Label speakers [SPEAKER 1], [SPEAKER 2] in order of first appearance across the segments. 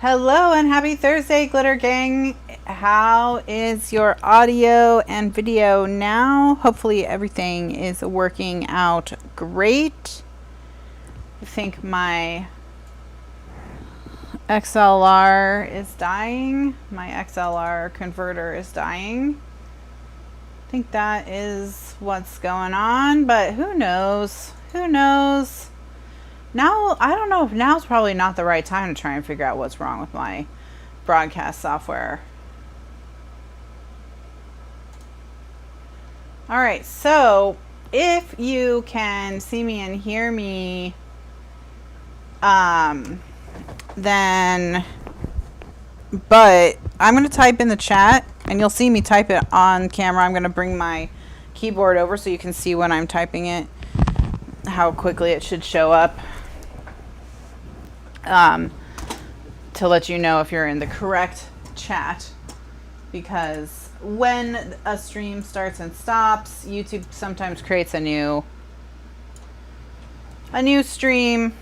[SPEAKER 1] Hello and happy Thursday, Glitter Gang. How is your audio and video now? Hopefully everything is working out great. I think my XLR is dying. My XLR converter is dying. I think that is what's going on, but who knows? Who knows? Now, I don't know if now's probably not the right time to try and figure out what's wrong with my broadcast software. All right, so if you can see me and hear me, then, but I'm going to type in the chat and you'll see me type it on camera. I'm going to bring my keyboard over so you can see when I'm typing it, how quickly it should show up. To let you know if you're in the correct chat, because when a stream starts and stops, YouTube sometimes creates a new stream.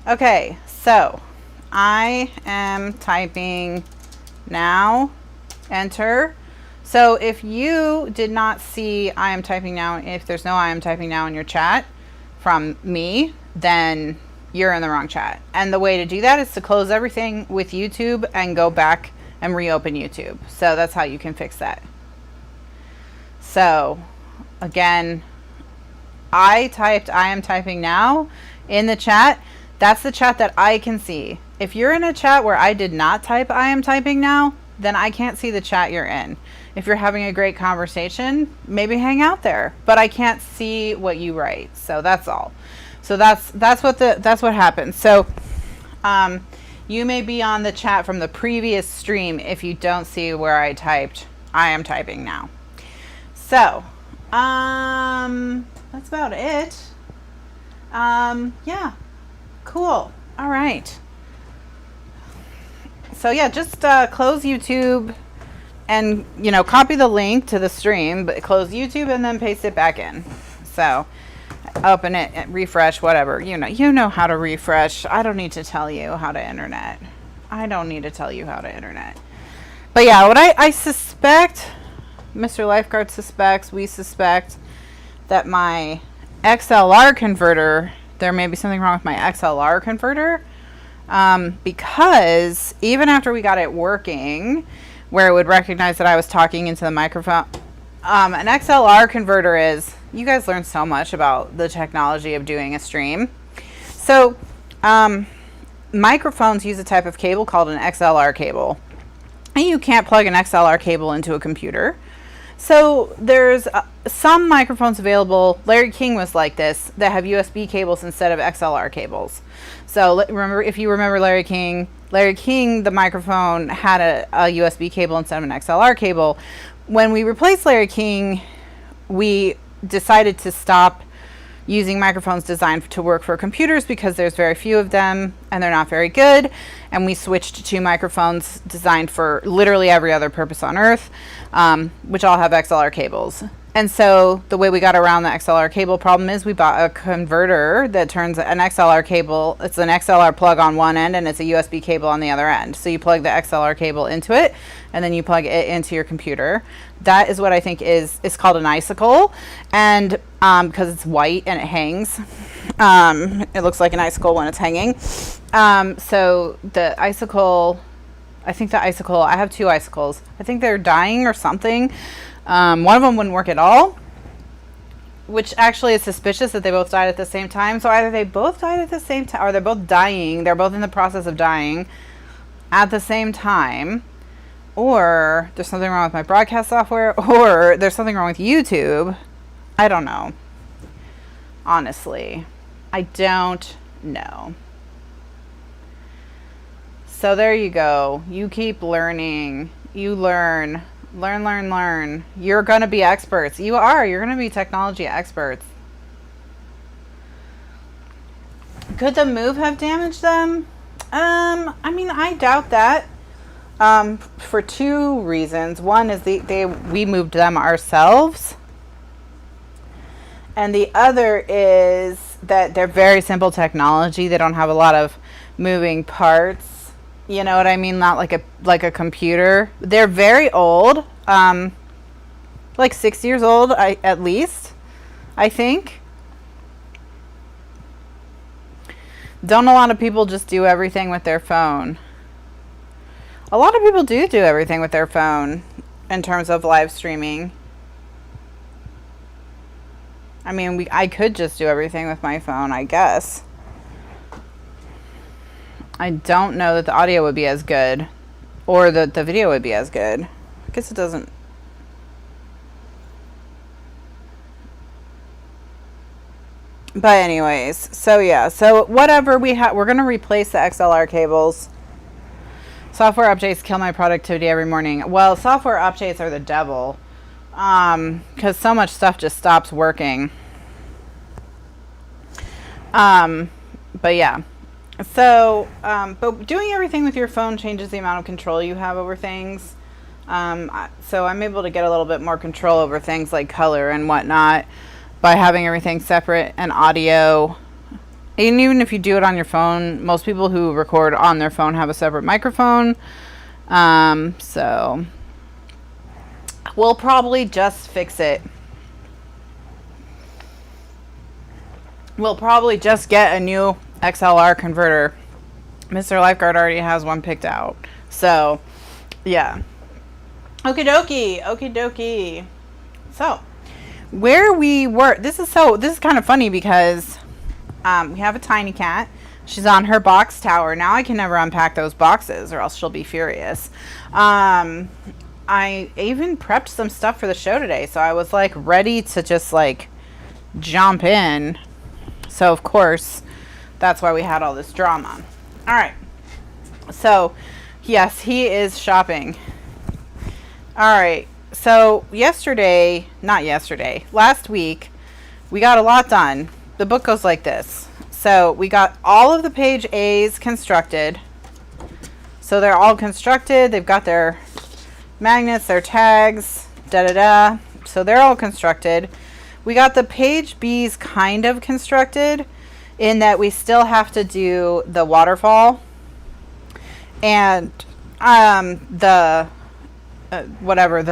[SPEAKER 1] Okay, so I am typing now, enter. So if you did not see I am typing now, if there's no I am typing now in your chat from me, then you're in the wrong chat. And the way to do that is to close everything with YouTube and go back and reopen YouTube. So that's how you can fix that. So again, I typed I am typing now in the chat. That's the chat that I can see. If you're in a chat where I did not type I am typing now, then I can't see the chat you're in. If you're having a great conversation, maybe hang out there, but I can't see what you write. So that's all. So that's what happens. So you may be on the chat from the previous stream if you don't see where I typed I am typing now. So that's about it. Yeah, cool. All right. So yeah, just close YouTube and copy the link to the stream, but close YouTube and then paste it back in. So open it and refresh, whatever. You know how to refresh. I don't need to tell you how to internet. I don't need to tell you how to internet. But yeah, what I suspect, Mr. Lifeguard suspects, we suspect that my XLR converter, there may be something wrong with my XLR converter, because even after we got it working, where it would recognize that I was talking into the microphone, an XLR converter is, you guys learn so much about the technology of doing a stream. So microphones use a type of cable called an XLR cable, and you can't plug an XLR cable into a computer. So there's some microphones available. Larry King was like this, that have USB cables instead of XLR cables. So remember, if you remember Larry King, the microphone had a USB cable instead of an XLR cable. When we replaced Larry King, we decided to stop using microphones designed to work for computers because there's very few of them and they're not very good. And we switched to microphones designed for literally every other purpose on earth, which all have XLR cables. And so the way we got around the XLR cable problem is we bought a converter that turns an XLR cable. It's an XLR plug on one end and it's a USB cable on the other end. So you plug the XLR cable into it and then you plug it into your computer. That is what I think is called an icicle. And because it's white and it hangs, it looks like an icicle when it's hanging. So the icicle, I have two icicles. I think they're dying or something. One of them wouldn't work at all, which actually is suspicious that they both died at the same time. So either they both died at the same time or they're both dying. They're both in the process of dying at the same time. Or there's something wrong with my broadcast software, or there's something wrong with YouTube. I don't know. Honestly, I don't know. So there you go. You keep learning. You learn. Learn. You're going to be experts. You're going to be technology experts. Could the move have damaged them? I mean, I doubt that. For two reasons. One is we moved them ourselves. And the other is that they're very simple technology. They don't have a lot of moving parts. You know what I mean? Not like a computer. They're very old. Like 6 years old, at least, I think. Don't a lot of people just do everything with their phone? A lot of people do everything with their phone in terms of live streaming. I mean, I could just do everything with my phone, I guess. I don't know that the audio would be as good or that the video would be as good. I guess it doesn't. But anyways, so yeah, so whatever we're going to replace the XLR cables. Software updates kill my productivity every morning. Well, software updates are the devil. Because so much stuff just stops working. But yeah. So, but doing everything with your phone changes the amount of control you have over things. So I'm able to get a little bit more control over things like color and whatnot by having everything separate and audio. And even if you do it on your phone, most people who record on their phone have a separate microphone. So we'll probably just fix it. We'll probably just get a new XLR converter. Mr. Lifeguard already has one picked out. So, yeah. Okie dokie. Okie dokie. So, where we were, this is kind of funny because we have a tiny cat. She's on her box tower. Now I can never unpack those boxes or else she'll be furious. I even prepped some stuff for the show today. So I was like ready to just like jump in. So of course, that's why we had all this drama. All right. So yes, he is shopping. All right. So last week, we got a lot done. The book goes like this. So we got all of the page A's constructed. So they're all constructed. They've got their magnets, their tags, So they're all constructed. We got the page B's kind of constructed in that we still have to do the waterfall and the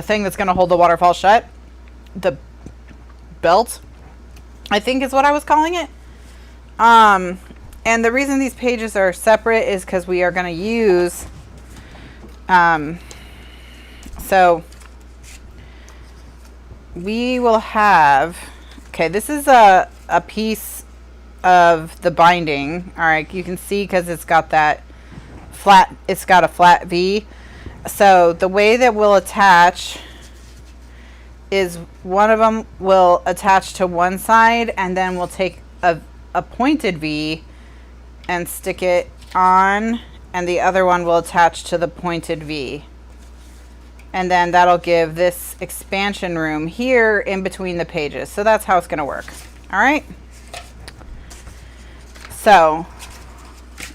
[SPEAKER 1] thing that's going to hold the waterfall shut, the belt, I think is what I was calling it. And the reason these pages are separate is because we are going to use, so we will have, okay, this is a piece of the binding. All right, you can see because it's got that flat, it's got a flat V. So the way that we'll attach is one of them will attach to one side and then we'll take a pointed V and stick it on, and the other one will attach to the pointed V. And then that'll give this expansion room here in between the pages. So that's how it's going to work. All right. So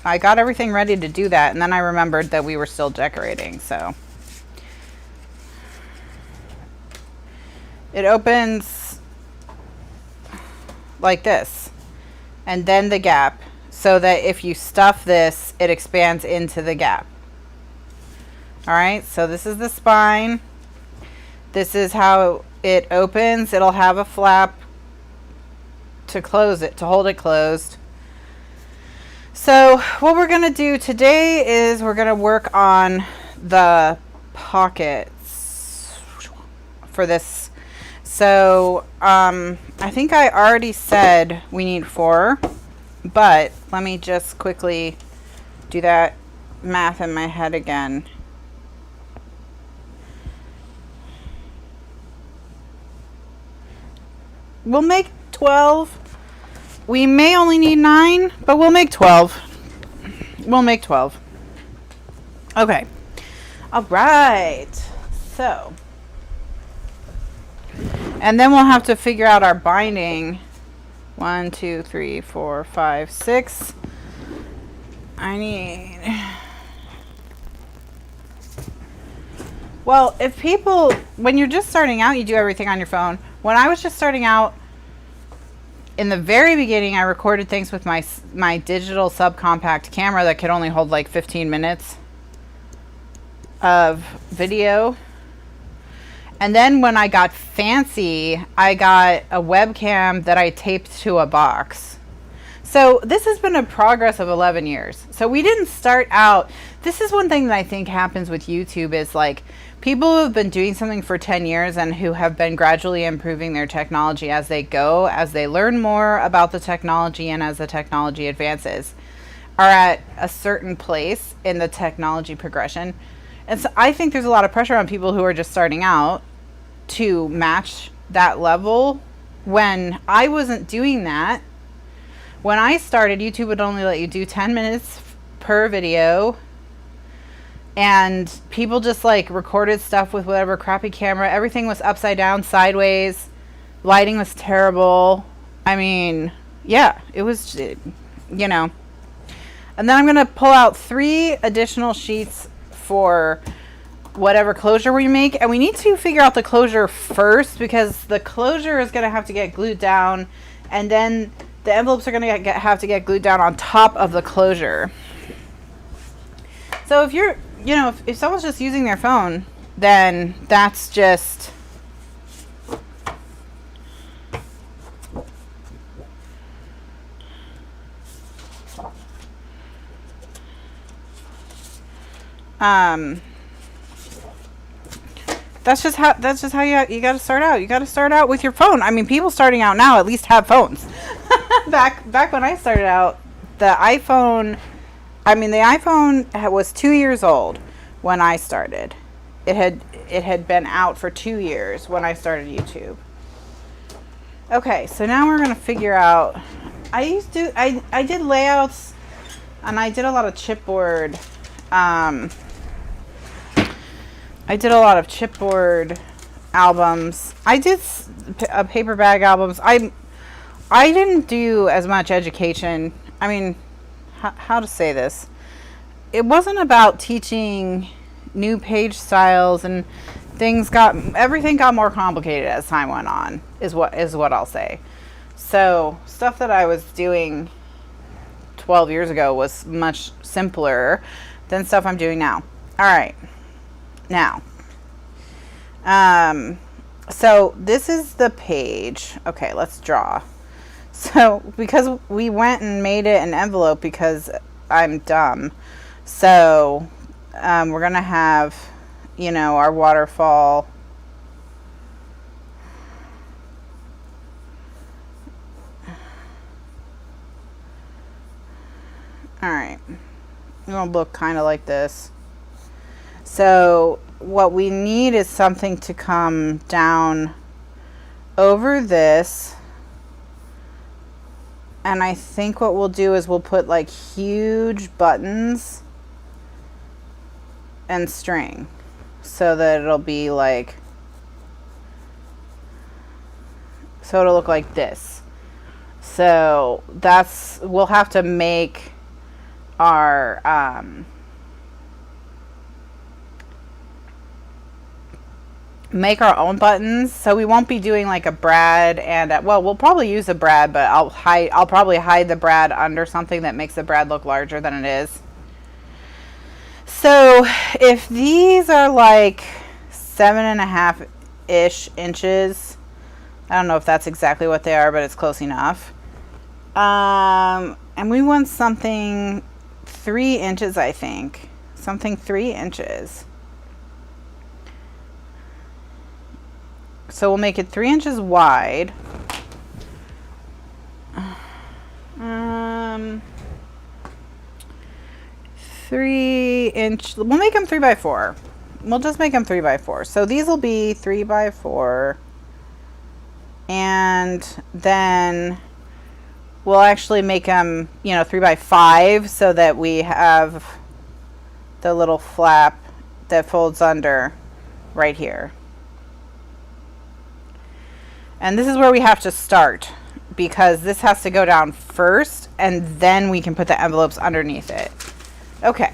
[SPEAKER 1] I got everything ready to do that, and then I remembered that we were still decorating. So it opens like this, and then the gap, so that if you stuff this, it expands into the gap. All right, so this is the spine. This is how it opens. It'll have a flap to close it, to hold it closed. So what we're going to do today is we're going to work on the pockets for this. So I think I already said we need 4, but let me just quickly do that math in my head again. We'll make 12. We may only need 9, but we'll make 12. We'll make 12. Okay. All right. So, and then we'll have to figure out our binding. 1, 2, 3, 4, 5, 6. I need... Well, if people, when you're just starting out, you do everything on your phone. When I was just starting out, in the very beginning, I recorded things with my digital subcompact camera that could only hold like 15 minutes of video. And then when I got fancy, I got a webcam that I taped to a box. So this has been a progress of 11 years. So we didn't start out. This is one thing that I think happens with YouTube is like people who have been doing something for 10 years and who have been gradually improving their technology as they go, as they learn more about the technology and as the technology advances, are at a certain place in the technology progression. And so I think there's a lot of pressure on people who are just starting out to match that level when I wasn't doing that. When I started, YouTube would only let you do 10 minutes per video, and people just like recorded stuff with whatever crappy camera. Everything was upside down, sideways. Lighting was terrible. I mean, yeah, it was, you know. And then I'm going to pull out 3 additional sheets for whatever closure we make, and we need to figure out the closure first because the closure is going to have to get glued down, and then the envelopes are going to have to get glued down on top of the closure. So if you're, you know, if someone's just using their phone, then that's just that's just how you got to start out. You got to start out with your phone. I mean, people starting out now at least have phones. back when I started out, the iPhone was 2 years old when I started. It had been out for 2 years when I started YouTube. Okay, so now we're gonna figure out. I did layouts, and I did a lot of chipboard. I did a lot of chipboard albums. I did paper bag albums. I didn't do as much education. I mean, how to say this? It wasn't about teaching new page styles, and everything got more complicated as time went on, is what I'll say. So stuff that I was doing 12 years ago was much simpler than stuff I'm doing now. All right. Now, so this is the page. Okay, let's draw. So because we went and made it an envelope because I'm dumb. So we're going to have, you know, our waterfall. All right. It's going to look kind of like this. So what we need is something to come down over this. And I think what we'll do is we'll put like huge buttons and string so that it'll be like, so it'll look like this. So we'll have to make our, own buttons. So we won't be doing like a brad and well, we'll probably use a brad, but I'll probably hide the brad under something that makes the brad look larger than it is. So if these are like 7.5-ish inches, I don't know if that's exactly what they are, but it's close enough. And we want something 3 inches, I think. Something 3 inches. So we'll make it 3 inches wide. 3 inch. We'll make them 3x4. We'll just make them 3x4. So these will be 3x4. And then we'll actually make them, 3x5 so that we have the little flap that folds under right here. And this is where we have to start because this has to go down first and then we can put the envelopes underneath it. Okay.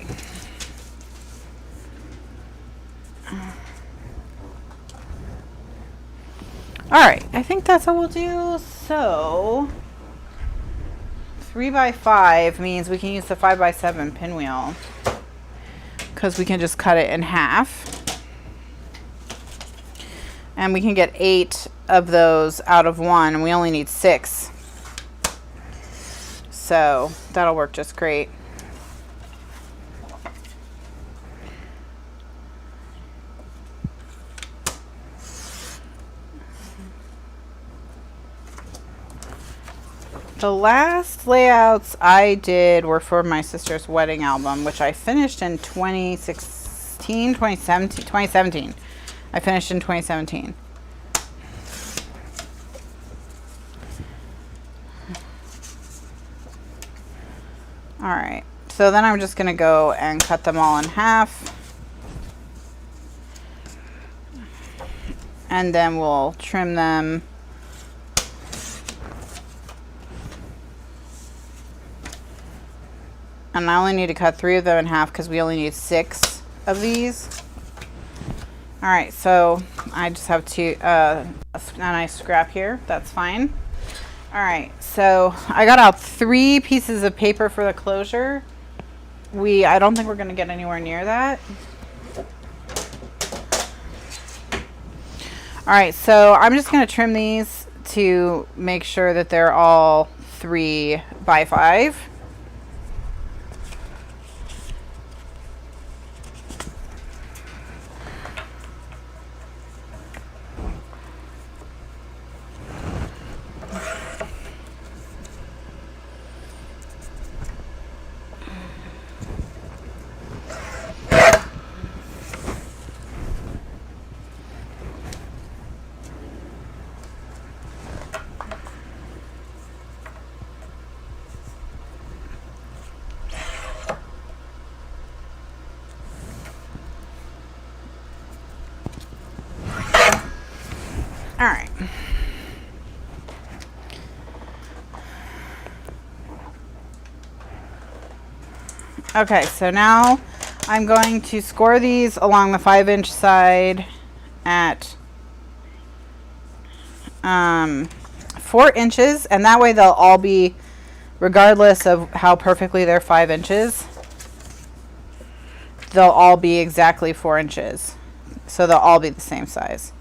[SPEAKER 1] All right, I think that's what we'll do. So 3x5 means we can use the 5x7 pinwheel because we can just cut it in half. And we can get 8 of those out of 1, and we only need 6. So that'll work just great. The last layouts I did were for my sister's wedding album, which I finished in 2017. I finished in 2017. All right, so then I'm just gonna go and cut them all in half. And then we'll trim them. And I only need to cut 3 of them in half because we only need 6 of these. All right, so I just have a nice scrap here. That's fine. All right, so I got out 3 pieces of paper for the closure. I don't think we're going to get anywhere near that. All right, so I'm just going to trim these to make sure that they're all 3x5. All right. Okay, so now I'm going to score these along the 5-inch side at 4 inches, and that way they'll all be, regardless of how perfectly they're 5 inches, they'll all be exactly 4 inches. So they'll all be the same size.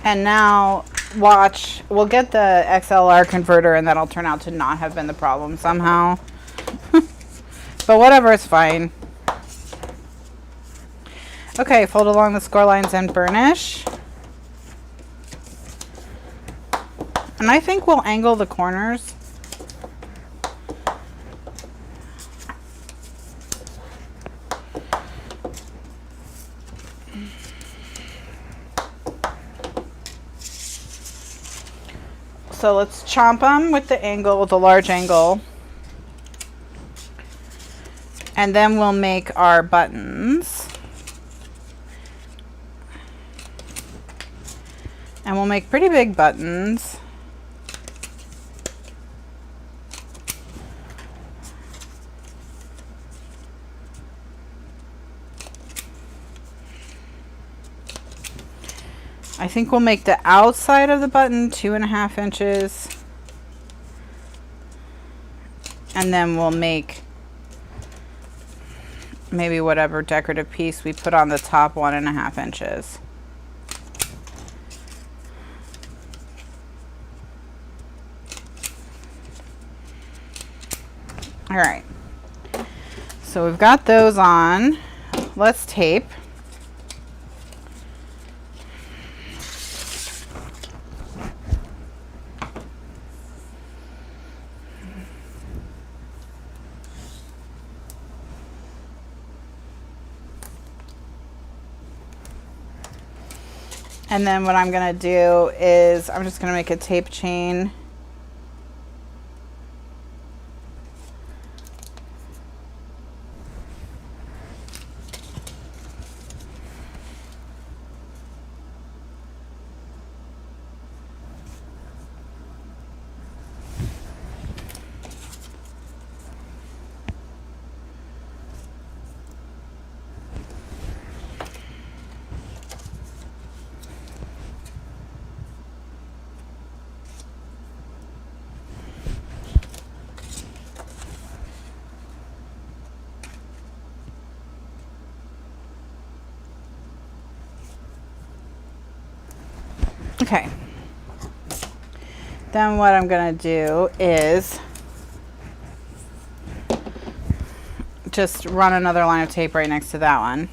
[SPEAKER 1] And now watch, we'll get the XLR converter and that'll turn out to not have been the problem somehow. But whatever, it's fine. Okay, fold along the score lines and burnish. And I think we'll angle the corners. So let's chomp them with the angle, with a large angle. And then we'll make our buttons. And we'll make pretty big buttons. I think we'll make the outside of the button 2.5 inches. And then we'll make maybe whatever decorative piece we put on the top 1.5 inches. All right. So we've got those on. Let's tape. And then what I'm going to do is I'm just going to make a tape chain. Okay. Then what I'm going to do is just run another line of tape right next to that one.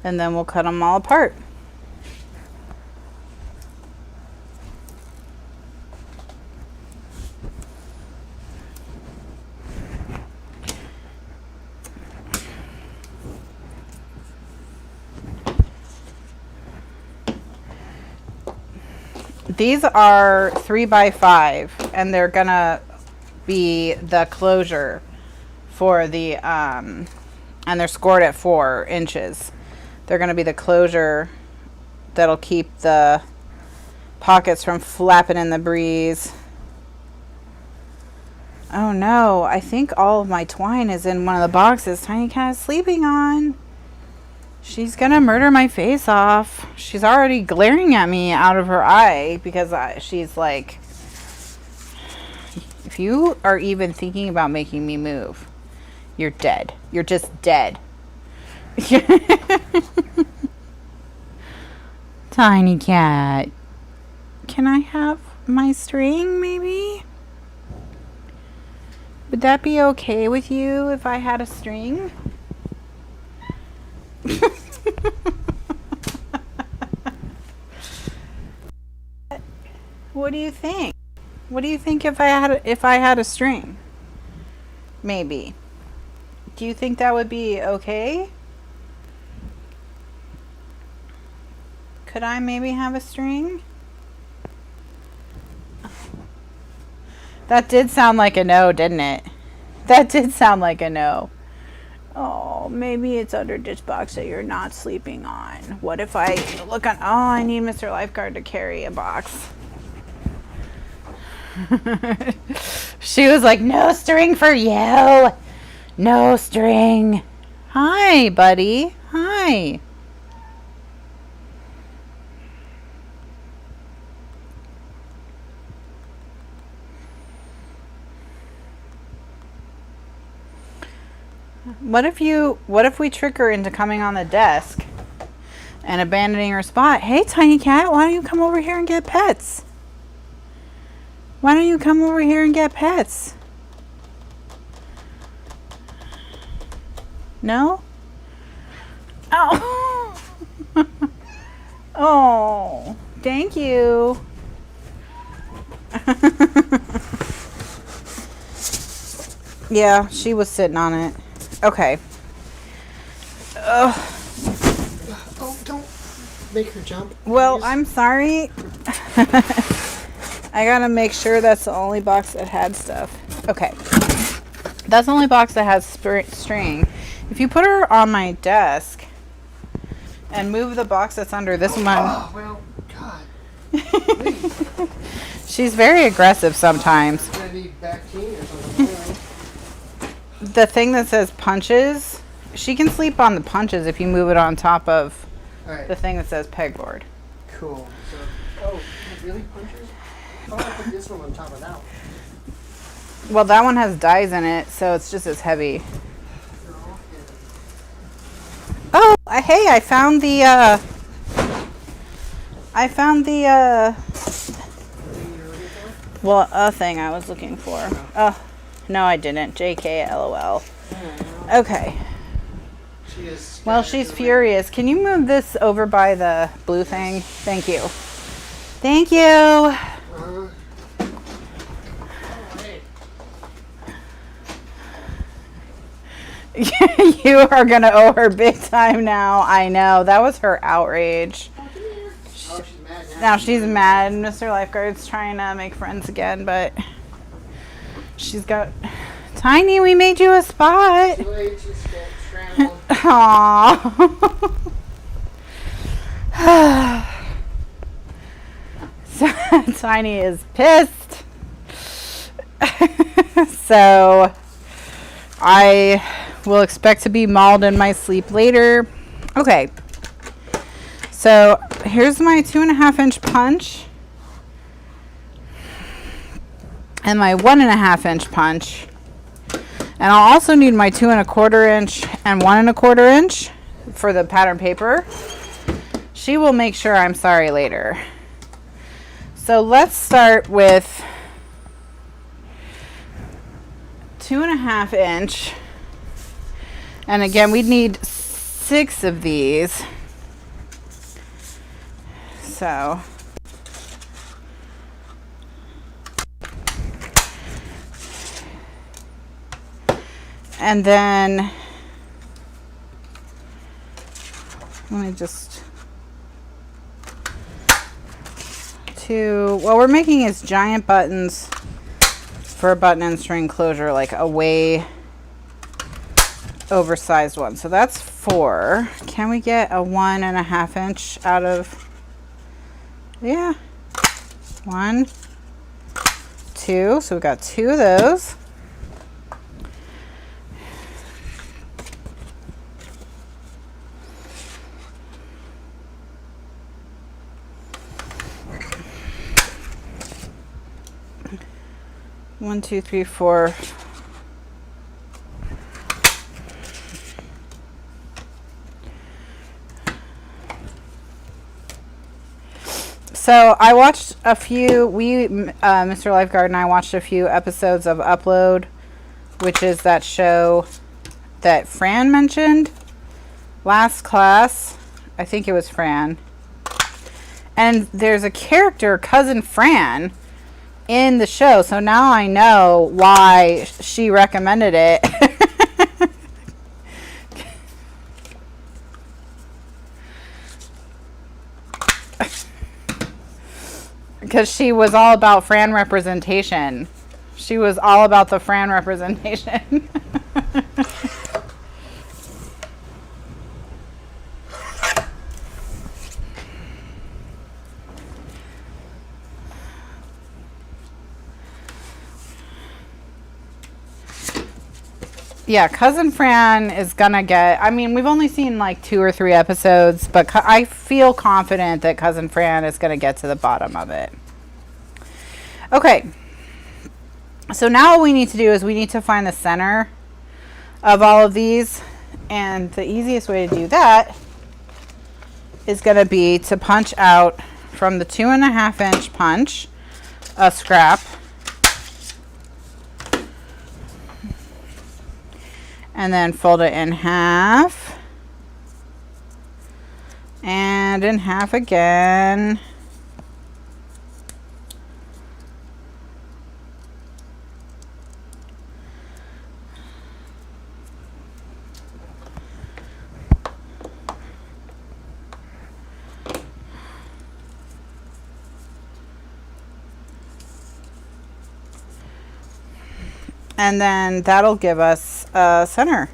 [SPEAKER 1] And then we'll cut them all apart. These are 3x5 and they're gonna be the closure for the and they're scored at 4 inches. They're gonna be the closure that'll keep the pockets from flapping in the breeze. Oh no, I think all of my twine is in one of the boxes Tiny Cat is sleeping on. She's gonna murder my face off. She's already glaring at me out of her eye because she's like, if you are even thinking about making me move, you're dead. You're just dead. Tiny Cat, can I have my string maybe? Would that be okay with you if I had a string? What do you think? What do you think if I had a string? Maybe. Do you think that would be okay? Could I maybe have a string? That did sound like a no, didn't it? That did sound like a no. Oh, maybe it's under this box that you're not sleeping on. What if I look on... Oh, I need Mr. Lifeguard to carry a box. She was like, no string for you. No string. Hi, buddy. Hi. What if we trick her into coming on the desk and abandoning her spot? Hey, Tiny Cat, why don't you come over here and get pets? Why don't you come over here and get pets? No? Oh. Oh, thank you. Yeah, she was sitting on it. Okay. Ugh.
[SPEAKER 2] Oh, don't make her jump.
[SPEAKER 1] Well, I'm sorry. I gotta make sure that's the only box that had stuff. Okay. That's the only box that has string. If you put her on my desk and move the box that's under this one.
[SPEAKER 2] Oh, well, God.
[SPEAKER 1] She's very aggressive sometimes.
[SPEAKER 2] Gonna be back or something.
[SPEAKER 1] The thing that says punches, she can sleep on the punches if you move it on top of the thing that says pegboard.
[SPEAKER 2] Cool. So, oh, really punches? Oh, I put this one on top of that one.
[SPEAKER 1] Well, that one has dies in it, so it's just as heavy. Oh, hey, I found the thing I was looking for. Oh, no, I didn't. JK, LOL. Okay. Well, she's furious. Can you move this over by the blue thing? Thank you. Thank you. You are gonna owe her big time now. I know. That was her outrage.
[SPEAKER 2] Oh, come here. Oh, she's mad now.
[SPEAKER 1] Now she's mad. Mr. Lifeguard's trying to make friends again, but she's got Tiny, we made you a spot.
[SPEAKER 2] Too late, she's scrambled.
[SPEAKER 1] Aww. Tiny is pissed. So I will expect to be mauled in my sleep later. Okay. So here's my 2.5-inch punch. And my 1.5-inch punch. And I'll also need my 2.25-inch and 1.25-inch for the pattern paper. She will make sure I'm sorry later. So let's start with 2.5-inch. And again, we'd need 6 of these. So and then let me just what we're making is giant buttons for a button and string closure, like a way oversized one. So that's 4. Can we get a 1.5-inch out of? Yeah. 1, 2. So we got 2 of those. One, two, three, 4. So I watched a few, Mr. Lifeguard and I watched a few episodes of Upload, which is that show that Fran mentioned last class. I think it was Fran. And there's a character, Cousin Fran, in the show. So now I know why she recommended it. Because she was all about Fran representation. She was all about the Fran representation. Yeah, Cousin Fran is gonna get, I mean, we've only seen like 2 or 3 episodes, but I feel confident that Cousin Fran is gonna get to the bottom of it. Okay, so now what we need to do is we need to find the center of all of these, and the easiest way to do that is gonna be to punch out from the 2.5-inch punch a scrap. And then fold it in half. And in half again. And then that'll give us a center.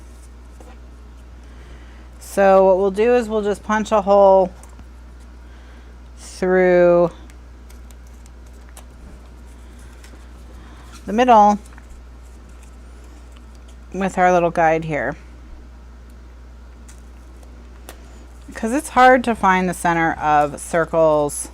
[SPEAKER 1] So what we'll do is we'll just punch a hole through the middle with our little guide here. Because it's hard to find the center of circles.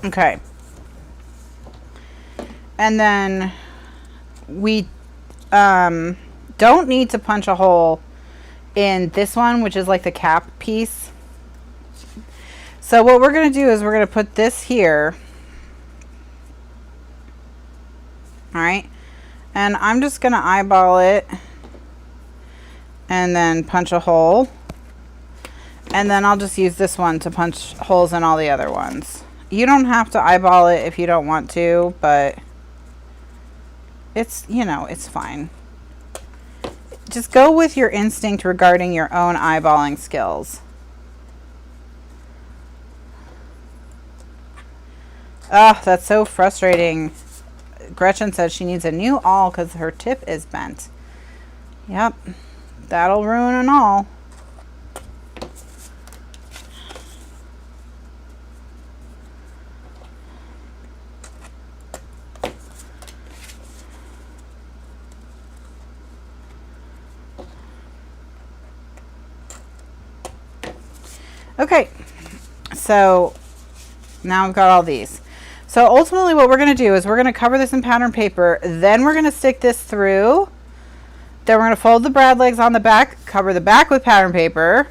[SPEAKER 1] Okay. And then we don't need to punch a hole in this one, which is like the cap piece. So what we're going to do is we're going to put this here. All right. And I'm just going to eyeball it and then punch a hole. And then I'll just use this one to punch holes in all the other ones. You don't have to eyeball it if you don't want to, but it's, you know, it's fine. Just go with your instinct regarding your own eyeballing skills. Oh, that's so frustrating. Gretchen said she needs a new awl because her tip is bent. Yep, that'll ruin an awl. Okay, so now I've got all these. So ultimately what we're going to do is we're going to cover this in pattern paper, then we're going to stick this through, then we're going to fold the brad legs on the back, cover the back with pattern paper,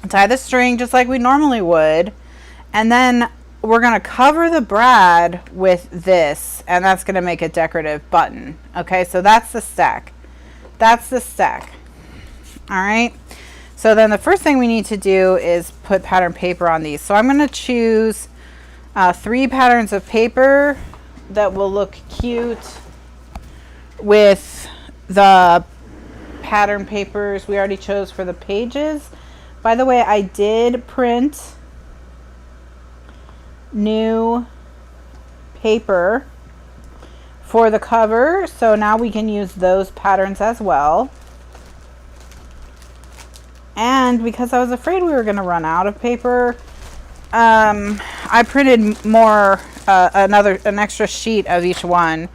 [SPEAKER 1] tie the string just like we normally would, and then we're going to cover the brad with this, and that's going to make a decorative button. Okay, so that's the stack. That's the stack. All right. So then the first thing we need to do is put pattern paper on these. So I'm going to choose 3 patterns of paper that will look cute with the pattern papers we already chose for the pages. By the way, I did print new paper for the cover, so now we can use those patterns as well. And because I was afraid we were going to run out of paper, I printed more, an extra sheet of each one.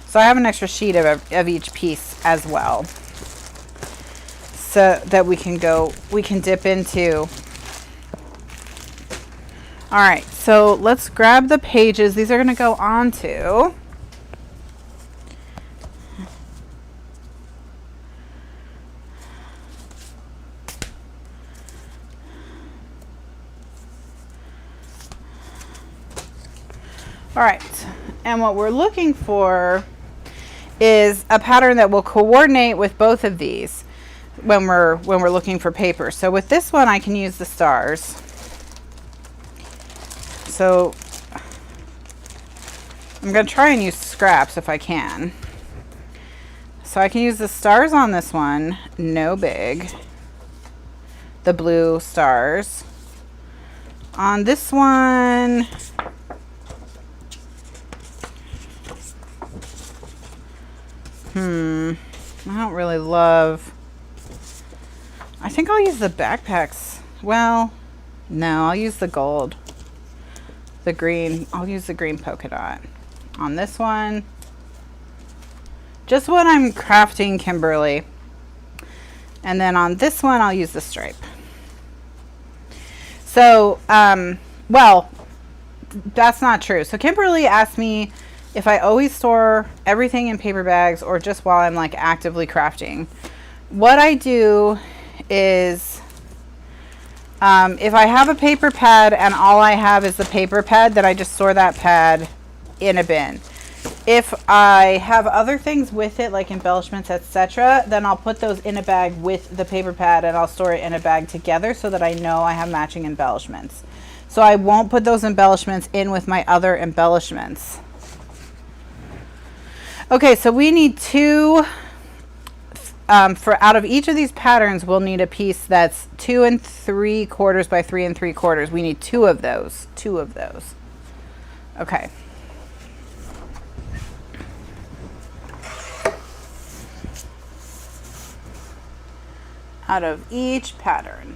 [SPEAKER 1] So I have an extra sheet of each piece as well, so that we can dip into. All right, so let's grab the pages. These are going to go onto. All right, and what we're looking for is a pattern that will coordinate with both of these when we're looking for paper. So with this one, I can use the stars. So I'm going to try and use scraps if I can. So I can use the stars on this one, no big. The blue stars. On this one, I don't really love, I think I'll use the backpacks. Well, no, I'll use the gold. The green, I'll use the green polka dot. On this one, just when I'm crafting Kimberly. And then on this one, I'll use the stripe. So, well, that's not true. So Kimberly asked me if I always store everything in paper bags or just while I'm like actively crafting. What I do is, if I have a paper pad and all I have is the paper pad, then I just store that pad in a bin. If I have other things with it, like embellishments, etc., then I'll put those in a bag with the paper pad and I'll store it in a bag together so that I know I have matching embellishments. So I won't put those embellishments in with my other embellishments. Okay, so we need 2, for out of each of these patterns, we'll need a piece that's 2 3/4 by 3 3/4. We need 2 of those. 2 of those. Okay. Out of each pattern.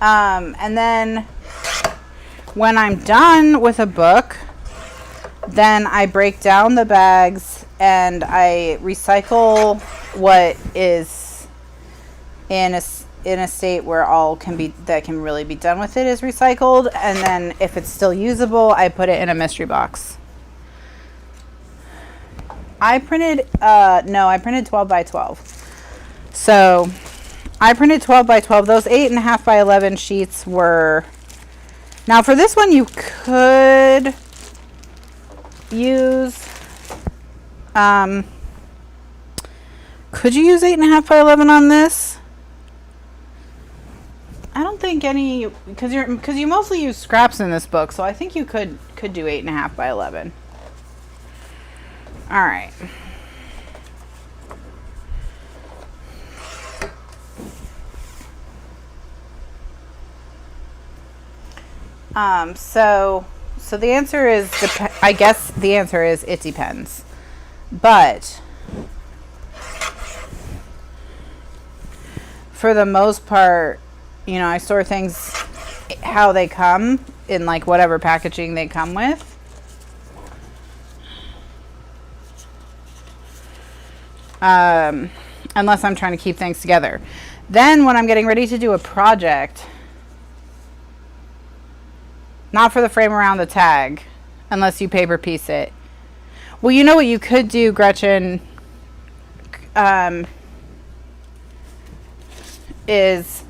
[SPEAKER 1] And then when I'm done with a book, then I break down the bags and I recycle what is in a state where all that can really be done with it is recycled, and then if it's still usable, I put it in a mystery box. I printed, no, I printed 12 by 12. So I printed 12 by 12. Those 8.5 by 11 sheets were, now for this one you could use, could you use 8.5 by 11 on this? I don't think any, because you mostly use scraps in this book, so I think you could do 8.5 by 11. All right. So the answer is, I guess the answer is it depends. But for the most part, you know, I store things how they come in, like whatever packaging they come with. Unless I'm trying to keep things together. Then when I'm getting ready to do a project, not for the frame around the tag, unless you paper piece it. Well, you know what you could do, Gretchen, is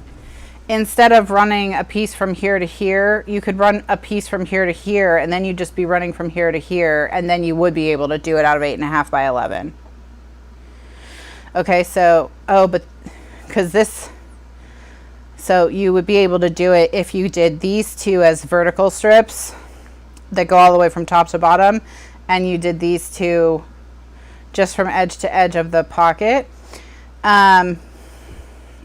[SPEAKER 1] instead of running a piece from here to here, you could run a piece from here to here, and then you'd just be running from here to here, and then you would be able to do it out of 8.5 by 11. Okay, so, but because this, so you would be able to do it if you did these two as vertical strips that go all the way from top to bottom, and you did these two just from edge to edge of the pocket.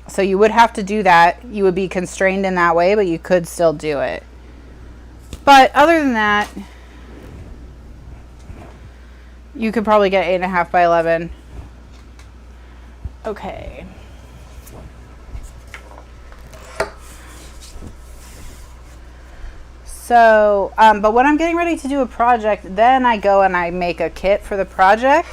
[SPEAKER 1] So you would have to do that. You would be constrained in that way, but you could still do it. But other than that, you could probably get 8.5 by 11. Okay. So, but when I'm getting ready to do a project, then I go and I make a kit for the project.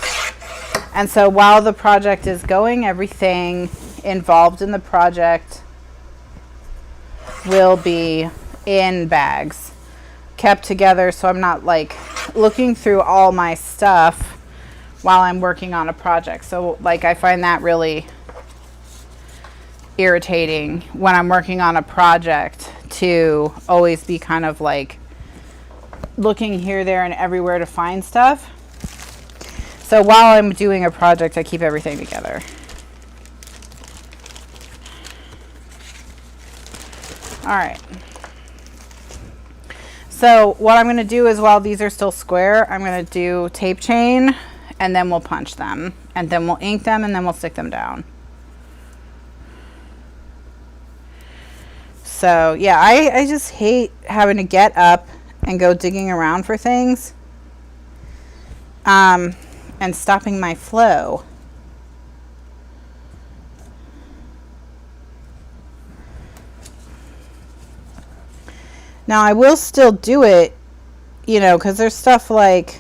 [SPEAKER 1] And so while the project is going, everything involved in the project will be in bags, kept together, so I'm not like looking through all my stuff while I'm working on a project. So like I find that really irritating when I'm working on a project to always be kind of like looking here, there, and everywhere to find stuff. So while I'm doing a project, I keep everything together. All right. So what I'm going to do is, while these are still square, I'm going to do tape chain, and then we'll punch them, and then we'll ink them, and then we'll stick them down. So yeah, I just hate having to get up and go digging around for things, and stopping my flow. Now I will still do it, you know, because there's stuff like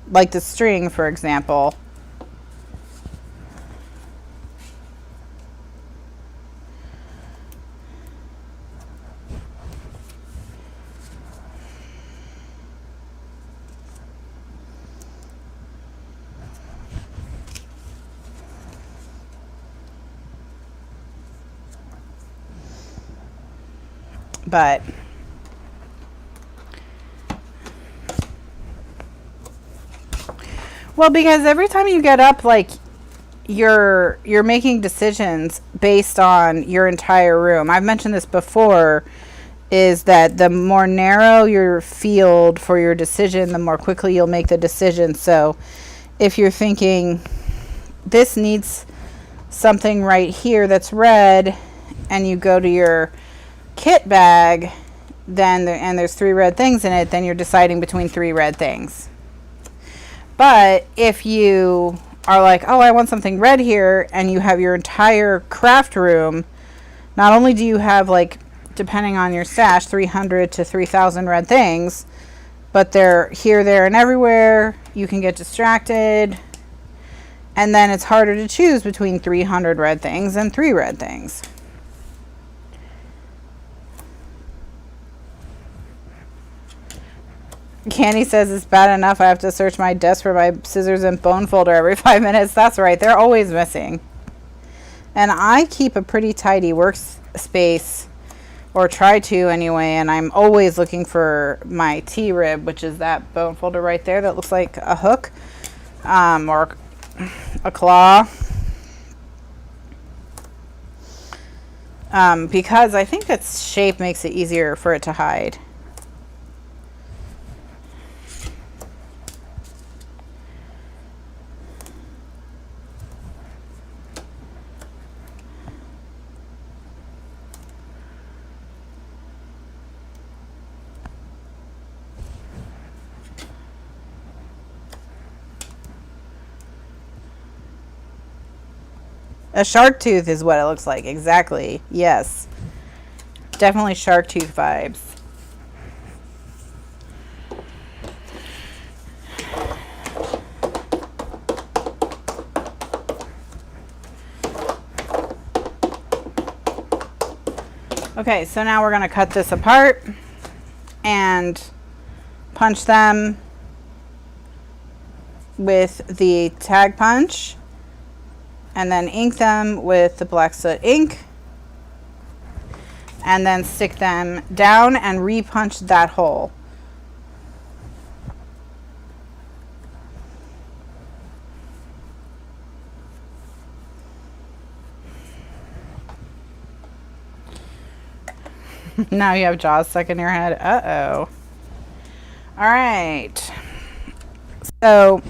[SPEAKER 1] the string, for example. But well, because every time you get up, like you're making decisions based on your entire room. I've mentioned this before, is that the more narrow your field for your decision, the more quickly you'll make the decision. So if you're thinking this needs something right here that's red, and you go to your kit bag, then and there's 3 red things in it, then you're deciding between 3 red things. But if you are like, oh, I want something red here, and you have your entire craft room, not only do you have, like, depending on your stash, 300 to 3,000 red things, but they're here, there, and everywhere. You can get distracted, and then it's harder to choose between 300 red things and 3 red things. Candy says it's bad enough I have to search my desk for my scissors and bone folder every 5 minutes. That's right, they're always missing. And I keep a pretty tidy workspace, or try to anyway, and I'm always looking for my T-rib, which is that bone folder right there that looks like a hook, or a claw. Because I think its shape makes it easier for it to hide. A shark tooth is what it looks like. Exactly. Yes. Definitely shark tooth vibes. Okay, so now we're going to cut this apart and punch them with the tag punch. And then ink them with the black soot ink, and then stick them down and re-punch that hole. Now you have jaws stuck in your head. Uh-oh. All right. So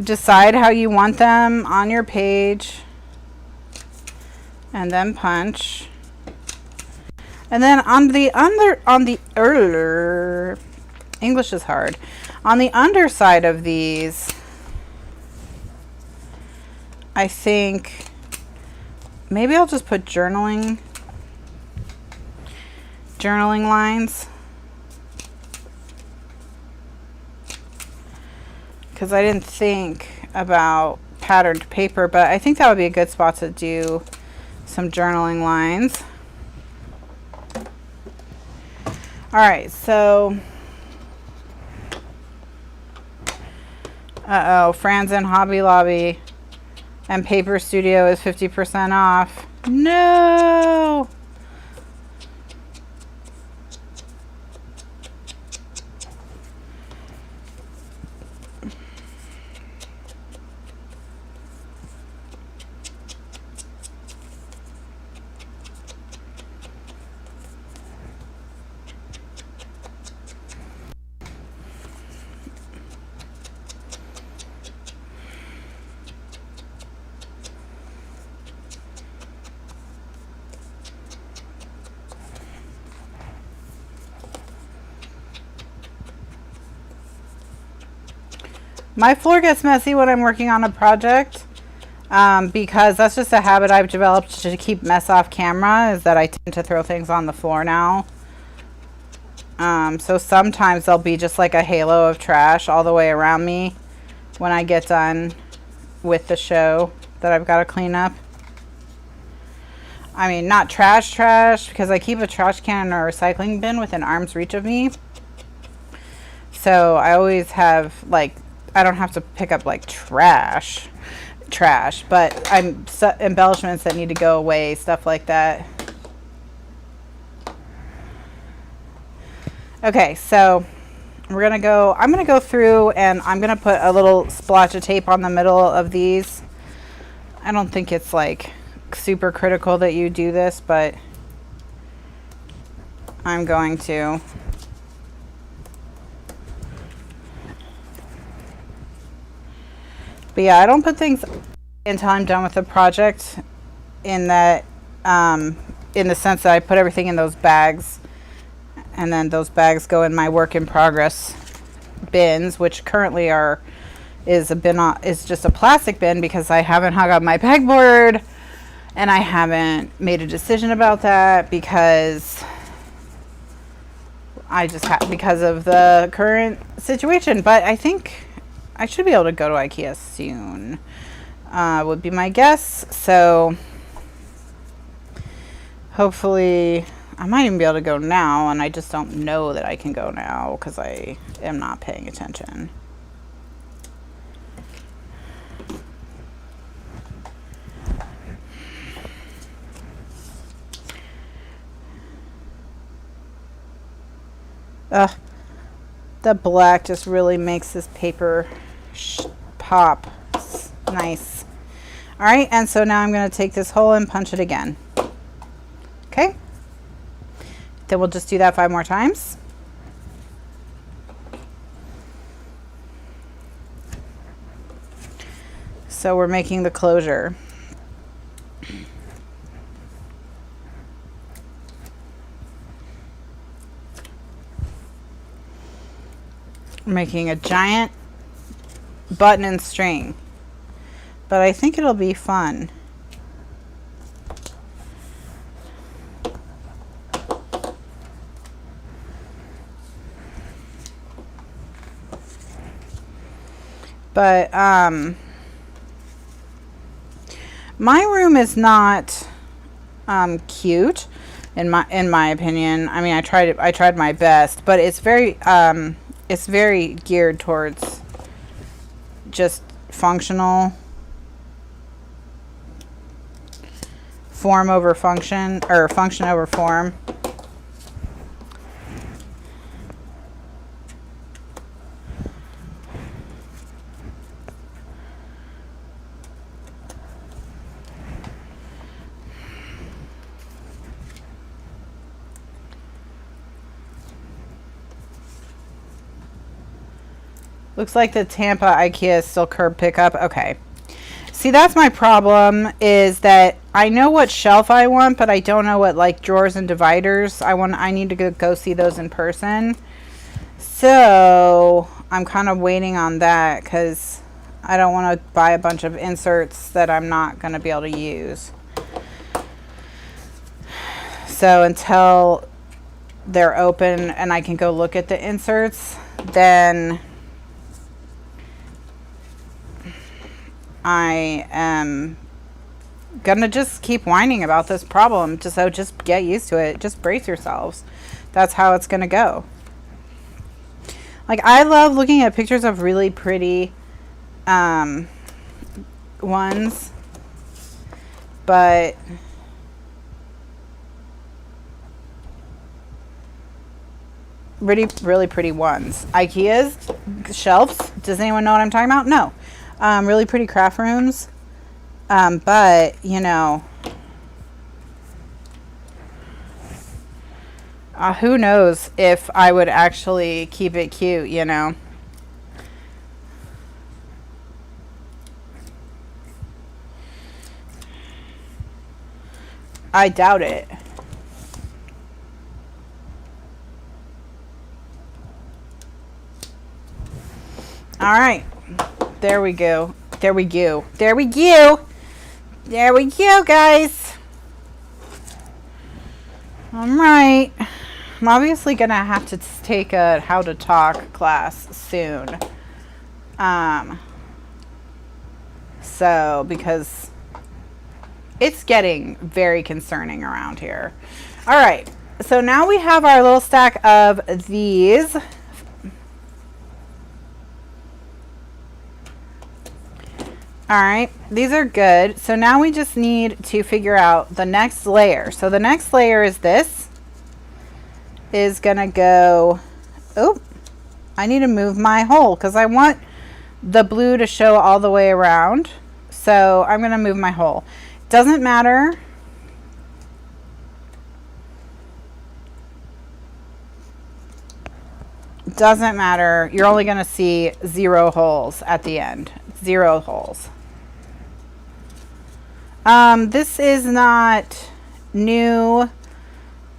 [SPEAKER 1] decide how you want them on your page, and then punch. And then on the English is hard. On the underside of these, I think maybe I'll just put journaling lines, because I didn't think about patterned paper, but I think that would be a good spot to do some journaling lines. All right, so Franzen Hobby Lobby and Paper Studio is 50% off. No. My floor gets messy when I'm working on a project, because that's just a habit I've developed to keep mess off camera, is that I tend to throw things on the floor now. So sometimes there'll be just like a halo of trash all the way around me when I get done with the show that I've got to clean up. I mean, not trash, because I keep a trash can or a recycling bin within arm's reach of me. So I always have, like, I don't have to pick up like trash, but I'm embellishments that need to go away, stuff like that. Okay, so I'm gonna go through and I'm gonna put a little splotch of tape on the middle of these. I don't think it's like super critical that you do this, but I'm going to. But yeah, I don't put things until I'm done with the project, in that, in the sense that I put everything in those bags, and then those bags go in my work in progress bins, which currently is just a plastic bin because I haven't hung up my pegboard, and I haven't made a decision about that because because of the current situation. But I think I should be able to go to IKEA soon. would be my guess. So hopefully I might even be able to go now, and I just don't know that I can go now because I am not paying attention. The black just really makes this paper pop. It's nice. All right, and so now I'm going to take this hole and punch it again. Okay. Then we'll just do that 5 more times. So we're making the closure. Making a giant button and string, but I think it'll be fun. But my room is not cute in my opinion. I mean, I tried my best, but it's very geared towards just functional, form over function, or function over form. Looks like the Tampa IKEA is still curb pickup. Okay. See, that's my problem, is that I know what shelf I want, but I don't know what, like, drawers and dividers I want. I need to go see those in person. So I'm kind of waiting on that because I don't want to buy a bunch of inserts that I'm not going to be able to use. So until they're open and I can go look at the inserts, then I am gonna just keep whining about this problem. Just get used to it. Just brace yourselves. That's how it's gonna go. Like, I love looking at pictures of really pretty ones, but really pretty ones. IKEA's shelves. Does anyone know what I'm talking about? No. Really pretty craft rooms, but you know, who knows if I would actually keep it cute, you know. I doubt it. All right. There we go. There we go. There we go. There we go, guys. All right. I'm obviously going to have to take a how to talk class soon. So, because it's getting very concerning around here. All right. So now we have our little stack of these. All right, these are good. So now we just need to figure out the next layer. So the next layer is this. Is gonna go, oh, I need to move my hole because I want the blue to show all the way around. So I'm gonna move my hole. Doesn't matter. Doesn't matter. You're only gonna see 0 holes at the end. 0 holes. This is not new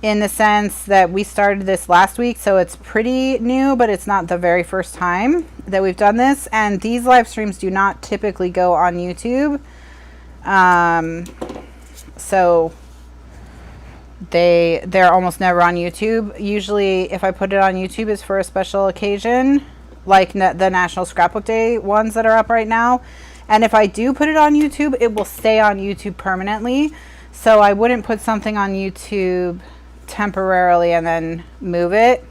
[SPEAKER 1] in the sense that we started this last week, so it's pretty new, but it's not the very first time that we've done this. And these live streams do not typically go on YouTube. So they're almost never on YouTube. Usually if I put it on YouTube, it's for a special occasion, like the National Scrapbook Day ones that are up right now. And if I do put it on YouTube, it will stay on YouTube permanently. So I wouldn't put something on YouTube temporarily and then move it.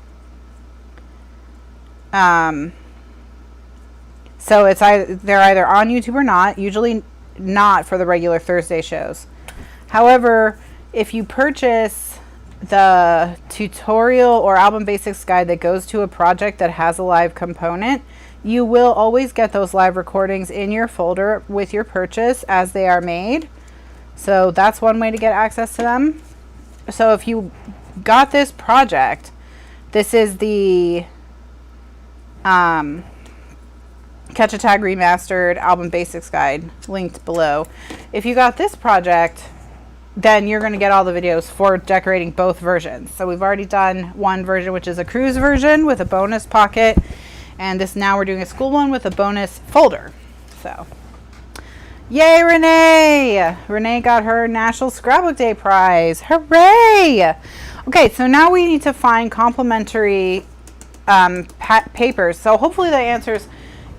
[SPEAKER 1] So they're either on YouTube or not, usually not for the regular Thursday shows. However, if you purchase the tutorial or album basics guide that goes to a project that has a live component, you will always get those live recordings in your folder with your purchase as they are made. So that's one way to get access to them. So if you got this project, this is the Catch a Tag Remastered album basics guide linked below. If you got this project, then you're going to get all the videos for decorating both versions. So we've already done one version, which is a cruise version with a bonus pocket, and now we're doing a school one with a bonus folder. So yay, Renee! Renee got her National Scrapbook Day prize. Hooray! Okay, so now we need to find complimentary papers. So hopefully that answers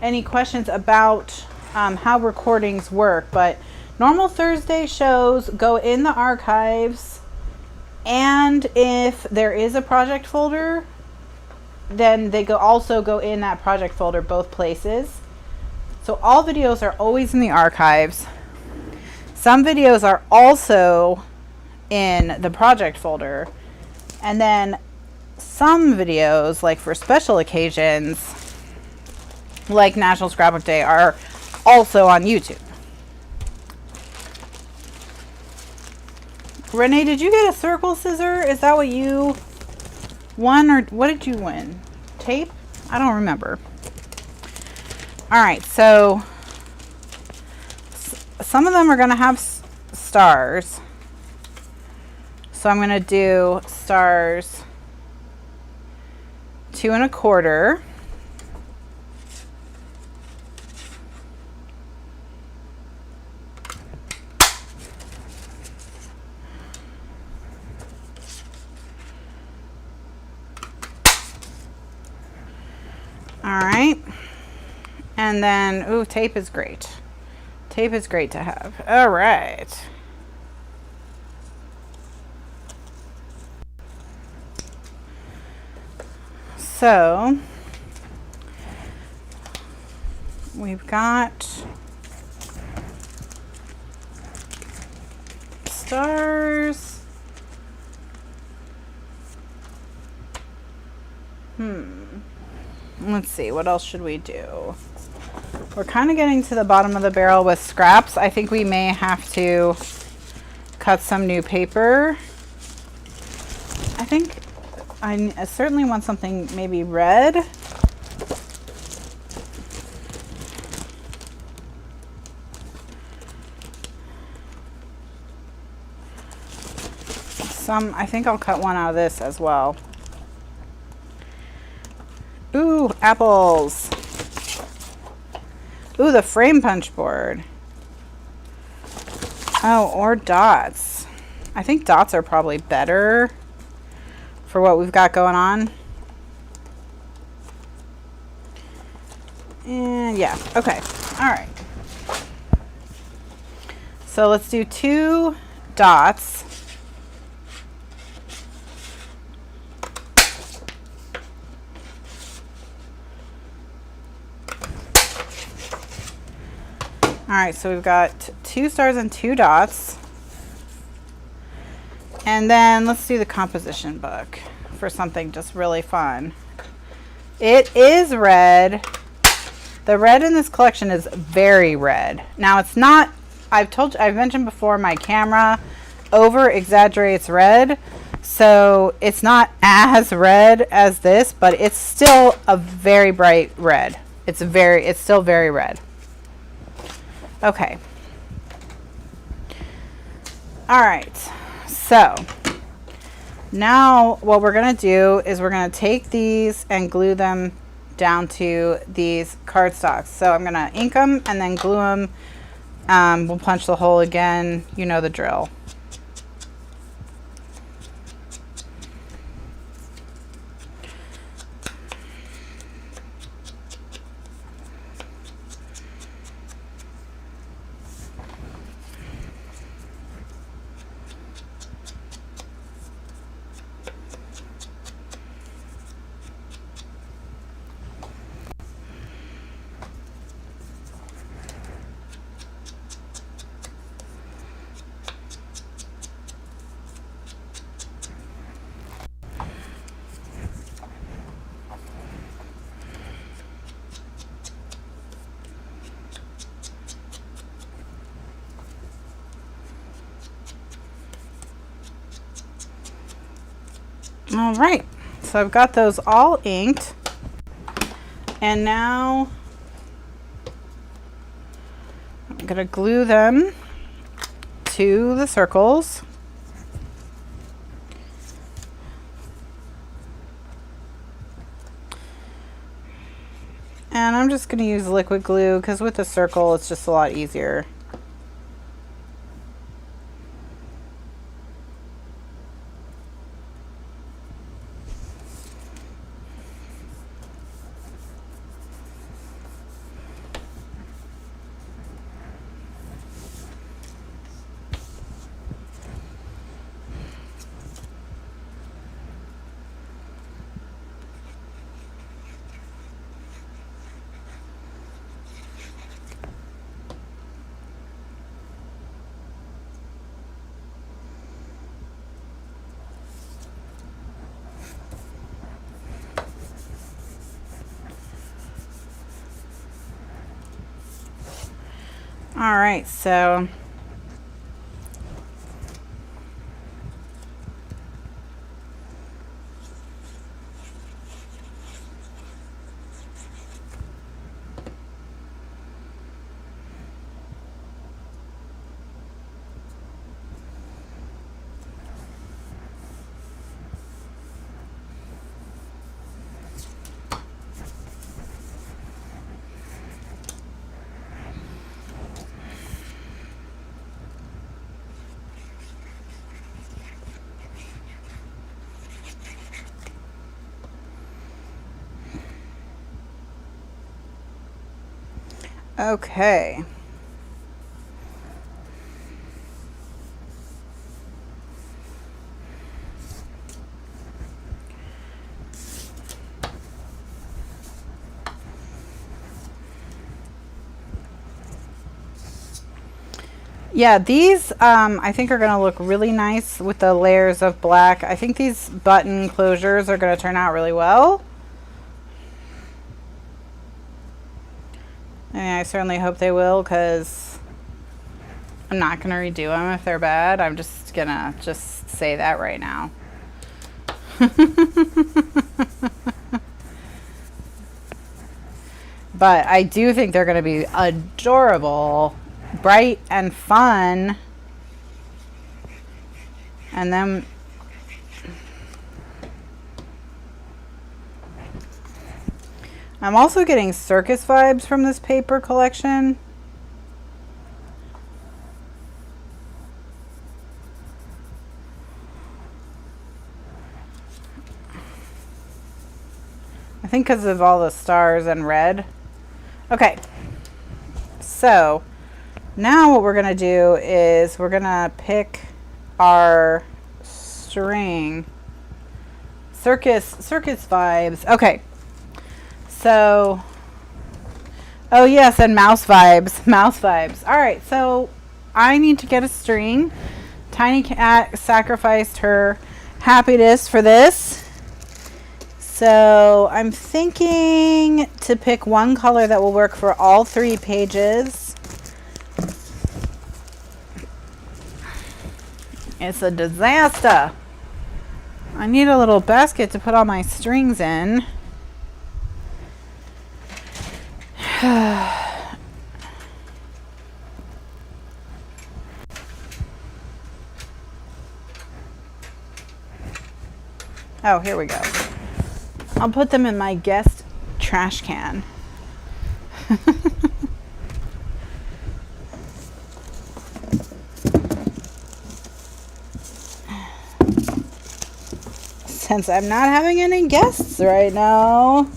[SPEAKER 1] any questions about how recordings work. But normal Thursday shows go in the archives, and if there is a project folder, then they also go in that project folder, both places. So all videos are always in the archives. Some videos are also in the project folder, and then some videos, like for special occasions like National Scrapbook Day, are also on YouTube. Renee, did you get a circle scissor? Is that what you won, or what did you win? Tape? I don't remember. All right, so some of them are going to have stars. So I'm going to do stars 2 1/4. All right, and then, ooh, tape is great. Tape is great to have. All right. So we've got stars. Let's see, what else should we do? We're kind of getting to the bottom of the barrel with scraps. I think we may have to cut some new paper. I think I certainly want something maybe red. I think I'll cut one out of this as well. Ooh, apples. Ooh, the frame punch board. Oh, or dots. I think dots are probably better for what we've got going on. And yeah, okay. All right. So let's do 2 dots. All right, so we've got 2 stars and 2 dots. And then let's do the composition book for something just really fun. It is red. The red in this collection is very red. Now it's not, I've mentioned before, my camera over exaggerates red. So it's not as red as this, but it's still a very bright red. It's still very red. Okay. All right. So now what we're going to do is we're going to take these and glue them down to these cardstocks. So I'm going to ink them and then glue them. We'll punch the hole again. You know the drill. All right, so I've got those all inked, and now I'm going to glue them to the circles. And I'm just going to use liquid glue because with the circle it's just a lot easier. All right, so okay. Yeah, these I think are going to look really nice with the layers of black. I think these button closures are going to turn out really well. And I certainly hope they will, because I'm not going to redo them if they're bad. I'm just going to just say that right now. But I do think they're going to be adorable, bright and fun. And then I'm also getting circus vibes from this paper collection. I think because of all the stars and red. Okay, so now what we're going to do is we're going to pick our string. Circus vibes. Okay. So, oh yes, and mouse vibes. All right, so I need to get a string. Tiny Cat sacrificed her happiness for this. So I'm thinking to pick one color that will work for all 3 pages. It's a disaster. I need a little basket to put all my strings in. Oh, here we go. I'll put them in my guest trash can. Since I'm not having any guests right now.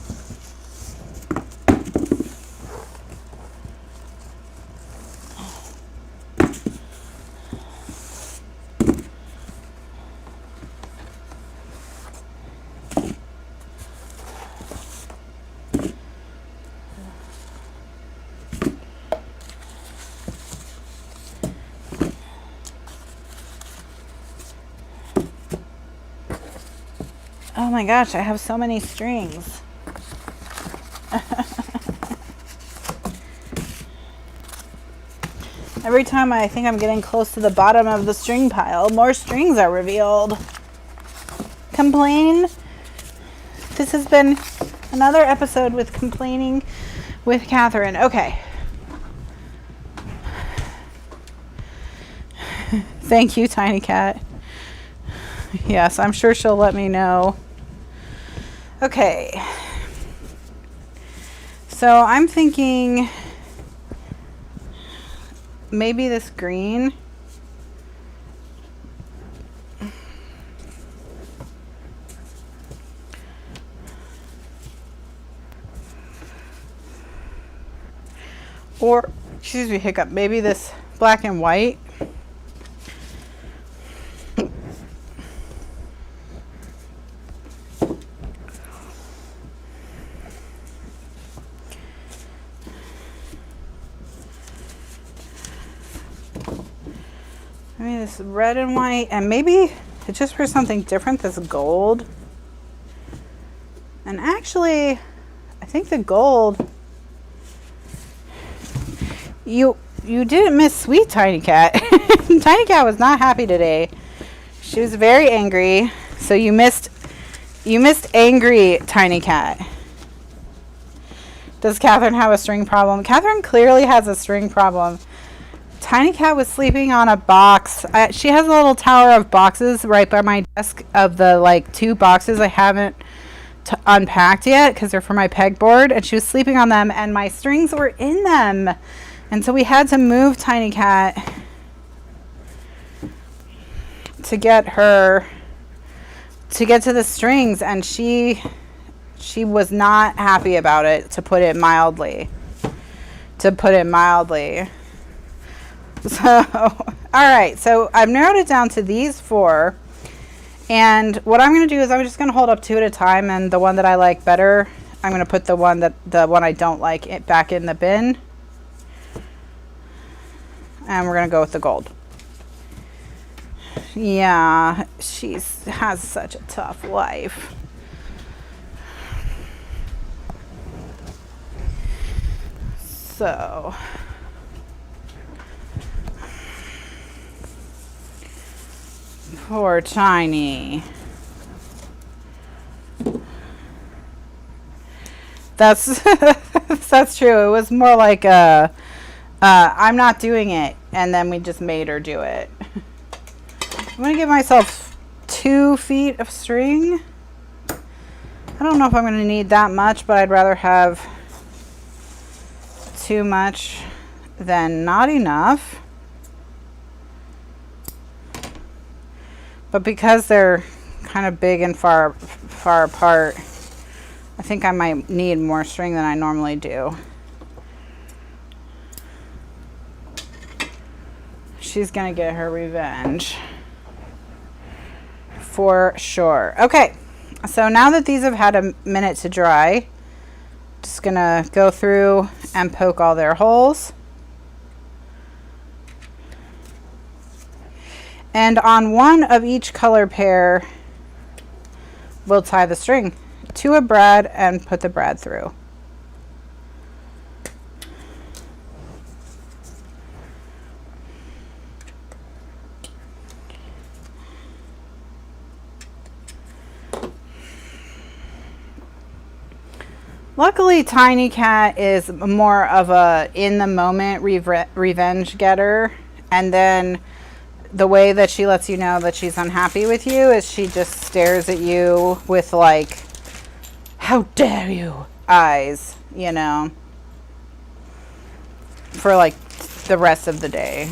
[SPEAKER 1] Oh my gosh, I have so many strings. Every time I think I'm getting close to the bottom of the string pile, more strings are revealed. complain. This has been another episode with complaining with Kathryn. Okay. Thank you, Tiny Cat. Yes, I'm sure she'll let me know. Okay. So I'm thinking maybe this green. Or, excuse me, hiccup, maybe this black and white. Maybe this red and white, and maybe just for something different, this gold. And actually, I think the gold, you didn't miss sweet Tiny Cat. Tiny Cat was not happy today. She was very angry. So you missed angry Tiny Cat. Does Kathryn have a string problem? Kathryn clearly has a string problem. Tiny Cat was sleeping on a box. She has a little tower of boxes right by my desk of the like 2 boxes I haven't unpacked yet because they're for my pegboard, and she was sleeping on them and my strings were in them. And so we had to move Tiny Cat to get to the strings, and she was not happy about it, to put it mildly. So, all right, so I've narrowed it down to these 4. And what I'm going to do is I'm just going to hold up 2 at a time, and the one that I like better, I'm going to put the one I don't like back in the bin. And we're going to go with the gold. Yeah, she has such a tough life. So, poor Tiny. That's that's true. It was more like I'm not doing it, and then we just made her do it. I'm gonna give myself 2 feet of string. I don't know if I'm gonna need that much, but I'd rather have too much than not enough. But because they're kind of big and far apart, I think I might need more string than I normally do. She's gonna get her revenge. For sure. Okay, so now that these have had a minute to dry, just gonna go through and poke all their holes. And on one of each color pair, we'll tie the string to a brad and put the brad through. Luckily, Tiny Cat is more of a in-the-moment revenge getter. And then the way that she lets you know that she's unhappy with you is she just stares at you with like, how dare you eyes, you know, for like the rest of the day.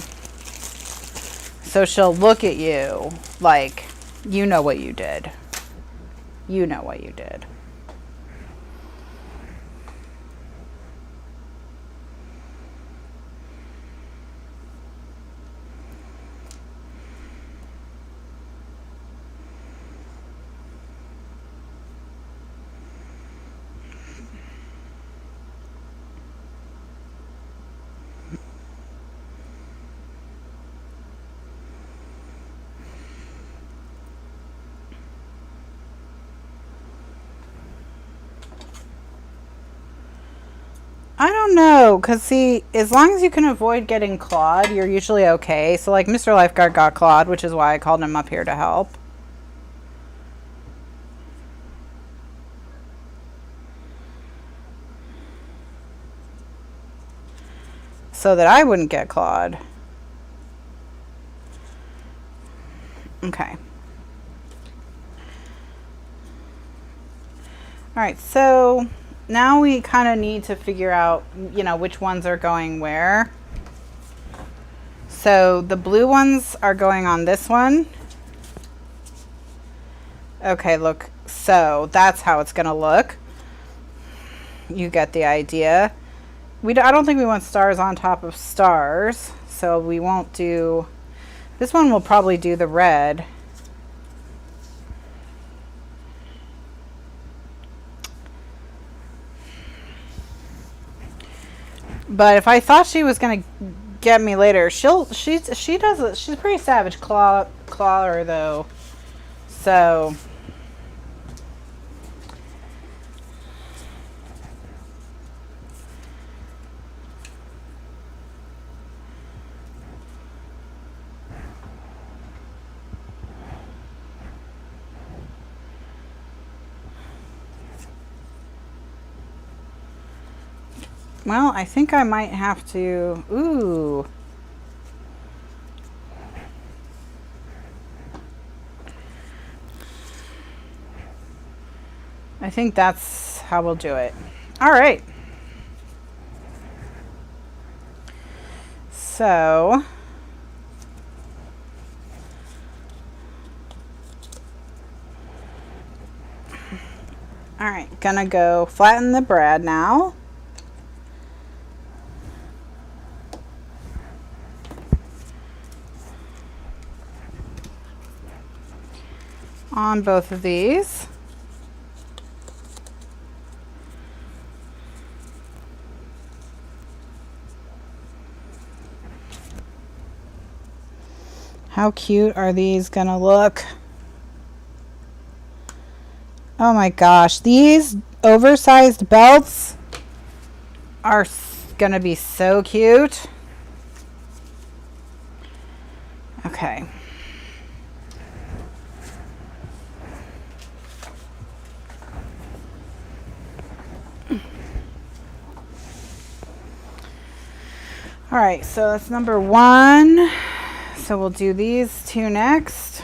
[SPEAKER 1] So she'll look at you like, you know what you did. You know what you did. I don't know, because see, as long as you can avoid getting clawed, you're usually okay. So like Mr. Lifeguard got clawed, which is why I called him up here to help. so that I wouldn't get clawed. Okay. All right, so now we kind of need to figure out, you know, which ones are going where. So the blue ones are going on this one. Okay, look, so that's how it's gonna look. You get the idea. I don't think we want stars on top of stars, so we won't do, this one will probably do the red. But if I thought she was gonna get me later, she's a pretty savage clawer though. So well, I think I might have to, ooh. I think that's how we'll do it. All right. So, all right, gonna go flatten the brad now. On both of these. How cute are these gonna look? Oh my gosh, these oversized belts are gonna be so cute. Okay. All right, so that's number one. So we'll do these two next.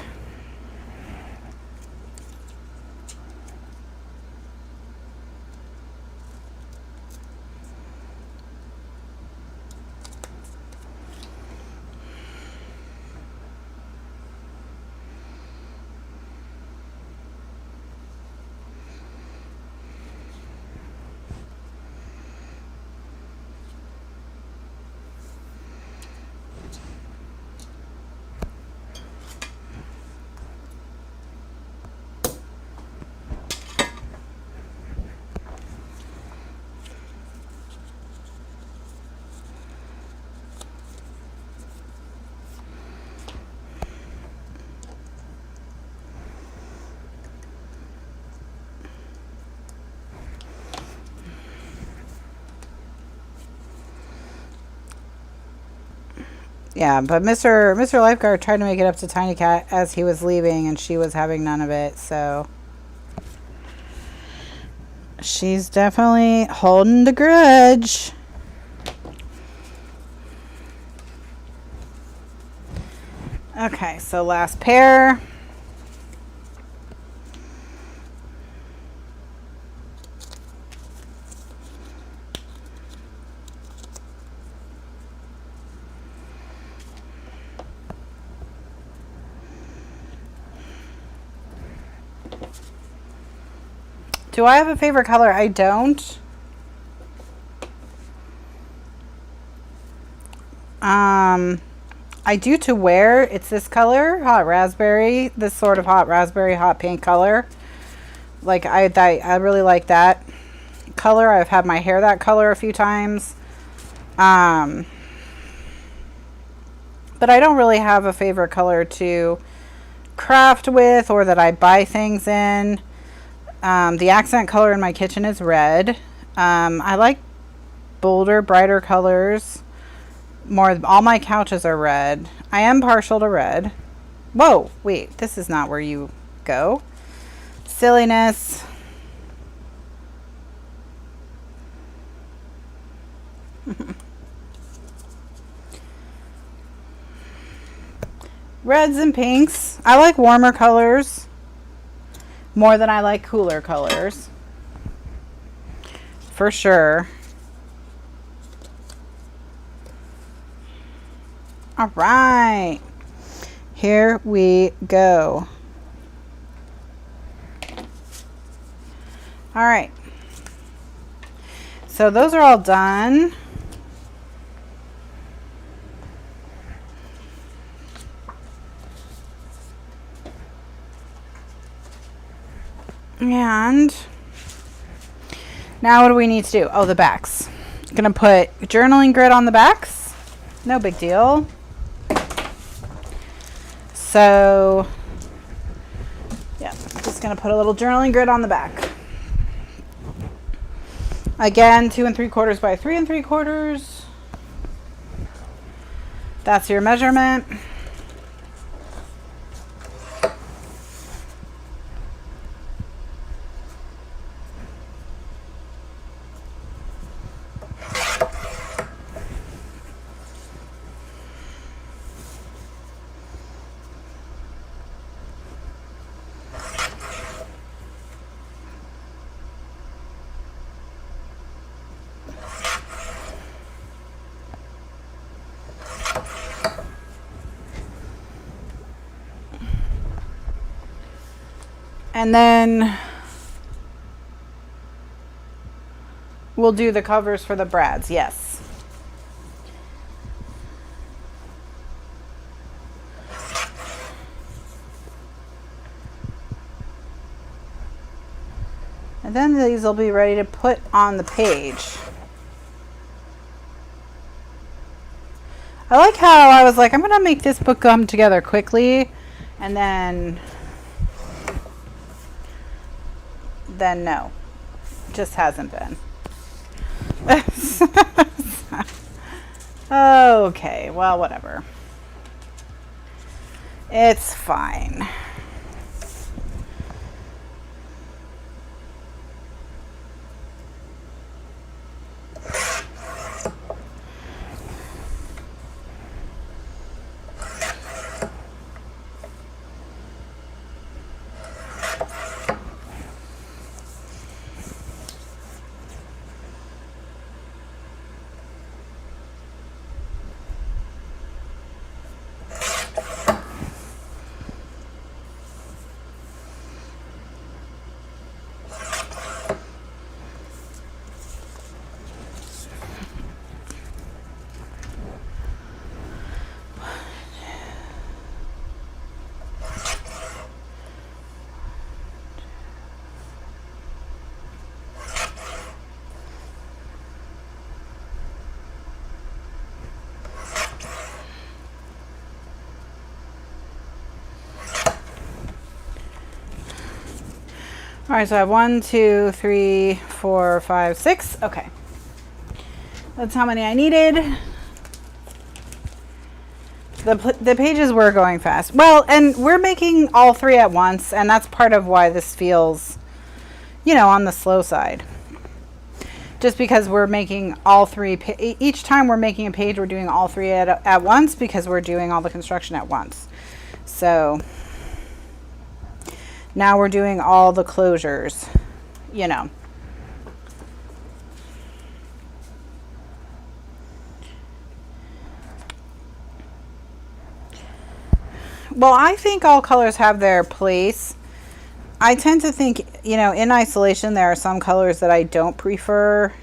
[SPEAKER 1] Yeah, but Mr. Lifeguard tried to make it up to Tiny Cat as he was leaving, and she was having none of it, so she's definitely holding the grudge. Okay, so last pair. Do I have a favorite color? I don't. I do to wear. It's this color, hot raspberry. This sort of hot raspberry, hot pink color. Like I really like that color. I've had my hair that color a few times. But I don't really have a favorite color to craft with or that I buy things in. The accent color in my kitchen is red. I like bolder, brighter colors. All my couches are red. I am partial to red. Whoa, wait, this is not where you go. Silliness. Reds and pinks. I like warmer colors more than I like cooler colors. For sure. All right. Here we go. All right. So those are all done. And now what do we need to do? Oh, the backs. I'm gonna put journaling grid on the backs. No big deal. So yeah, I'm just gonna put a little journaling grid on the back. Again, 2 3/4 by 3 3/4. That's your measurement. And then we'll do the covers for the brads, yes. And then these will be ready to put on the page. I like how I was like, I'm gonna make this book come together quickly, and then no, just hasn't been. Okay, well, whatever. It's fine. All right, so I have 1, 2, 3, 4, 5, 6. Okay. That's how many I needed. The pages were going fast. Well, and we're making all 3 at once, and that's part of why this feels, you know, on the slow side. Just because we're making all 3, each time we're making a page, we're doing all 3 at once because we're doing all the construction at once. So now we're doing all the closures, you know. Well, I think all colors have their place. I tend to think, you know, in isolation, there are some colors that I don't prefer,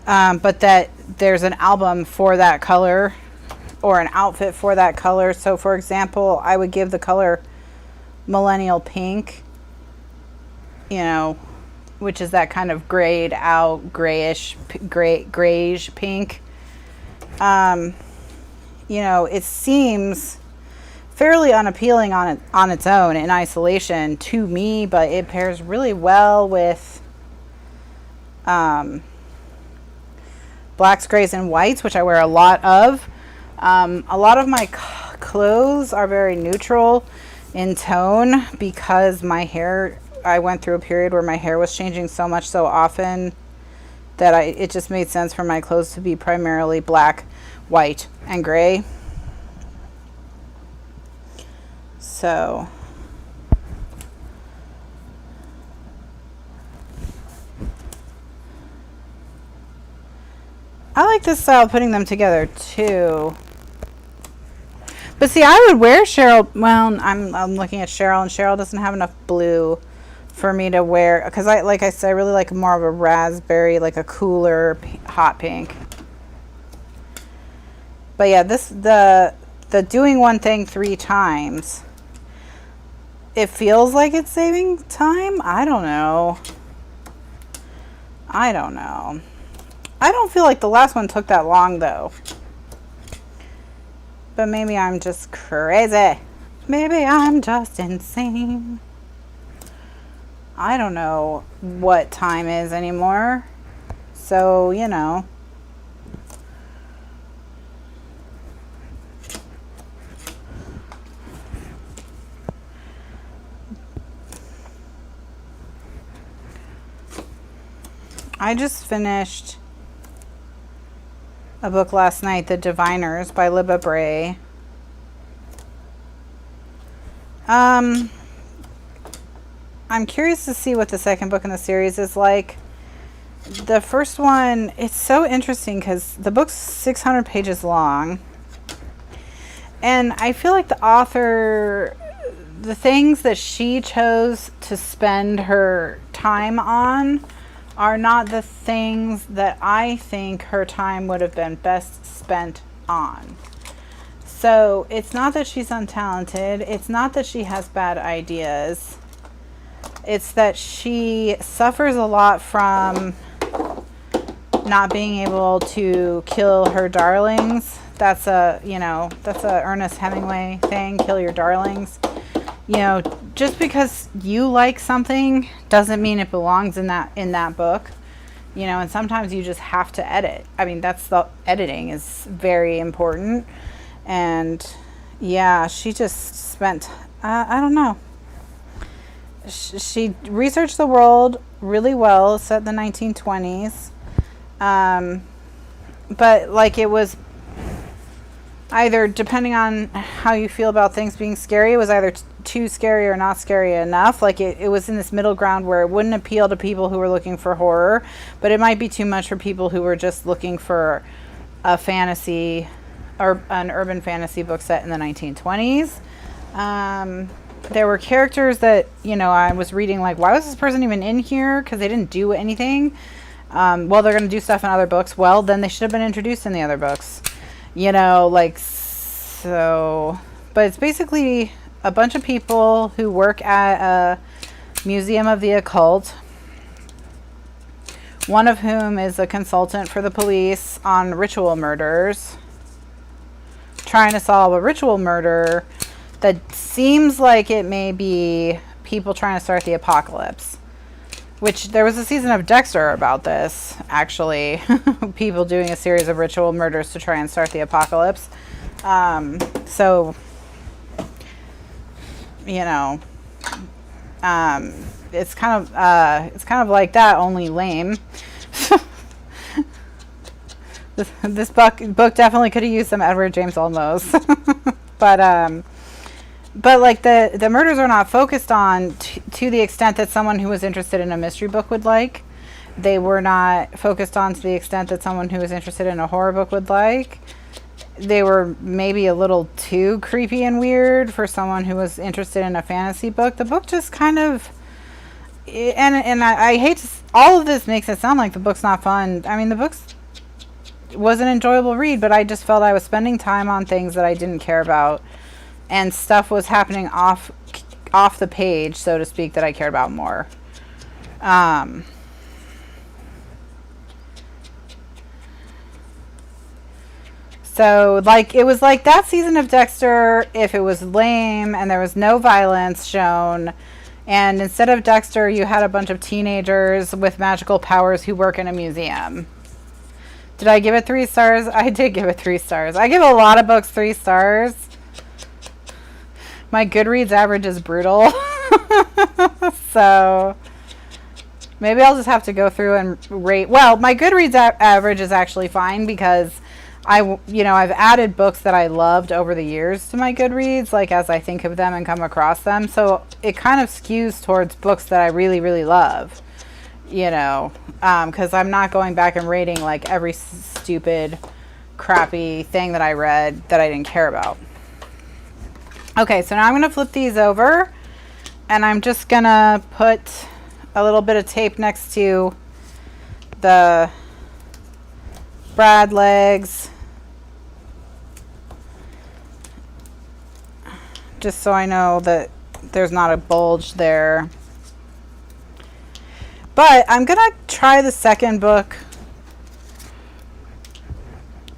[SPEAKER 1] but that there's an album for that color or an outfit for that color. So, for example, I would give the color Millennial Pink, you know, which is that kind of grayed out grayish pink. You know, it seems fairly unappealing on its own in isolation to me, but it pairs really well with blacks, grays, and whites, which I wear a lot of. A lot of my clothes are very neutral in tone because my hair, I went through a period where my hair was changing so much so often that it just made sense for my clothes to be primarily black, white, and gray. So I like this style of putting them together too. But see, I would wear Cheryl. Well, I'm looking at Cheryl, and Cheryl doesn't have enough blue for me to wear, because like I said, I really like more of a raspberry, like a cooler hot pink. But yeah, the doing one thing 3 times, it feels like it's saving time. I don't know. I don't feel like the last one took that long though. But maybe I'm just crazy. Maybe I'm just insane. I don't know what time is anymore. So, you know. I just finished a book last night, The Diviners by Libba Bray. I'm curious to see what the second book in the series is like. The first one, it's so interesting because the book's 600 pages long. And I feel like the author, the things that she chose to spend her time on are not the things that I think her time would have been best spent on. So it's not that she's untalented. It's not that she has bad ideas. It's that she suffers a lot from not being able to kill her darlings. That's a Ernest Hemingway thing, kill your darlings. You know, just because you like something doesn't mean it belongs in that book. You know, and sometimes you just have to edit. I mean, editing is very important. And yeah, she just spent, I don't know. She researched the world really well, set in the 1920s. But like, it was either, depending on how you feel about things being scary, it was either too scary or not scary enough. Like it was in this middle ground where it wouldn't appeal to people who were looking for horror, but it might be too much for people who were just looking for a fantasy or an urban fantasy book set in the 1920s. There were characters that, you know, I was reading like, why was this person even in here? Because they didn't do anything. Well, they're going to do stuff in other books. Well, then they should have been introduced in the other books. You know, like, so, but it's basically a bunch of people who work at a museum of the occult, one of whom is a consultant for the police on ritual murders, trying to solve a ritual murder that seems like it may be people trying to start the apocalypse. Which, there was a season of Dexter about this, actually. People doing a series of ritual murders to try and start the apocalypse. So, you know, it's kind of like that, only lame. This book definitely could have used some Edward James Olmos. But like the murders are not focused on to the extent that someone who was interested in a mystery book would like. They were not focused on to the extent that someone who was interested in a horror book would like. They were maybe a little too creepy and weird for someone who was interested in a fantasy book. The book just kind of, and I hate to, all of this makes it sound like the book's not fun. I mean, the book's was an enjoyable read, but I just felt I was spending time on things that I didn't care about. And stuff was happening off the page, so to speak, that I cared about more. So, like, it was like that season of Dexter if it was lame and there was no violence shown. And instead of Dexter, you had a bunch of teenagers with magical powers who work in a museum. Did I give it 3 stars? I did give it 3 stars. I give a lot of books 3 stars. My Goodreads average is brutal. So maybe I'll just have to go through and rate. Well, my Goodreads average is actually fine because I've added books that I loved over the years to my Goodreads, like as I think of them and come across them. So it kind of skews towards books that I really, really love, because I'm not going back and rating like every stupid, crappy thing that I read that I didn't care about. Okay, so now I'm going to flip these over, and I'm just going to put a little bit of tape next to the brad legs, just so I know that there's not a bulge there. But I'm going to try the second book,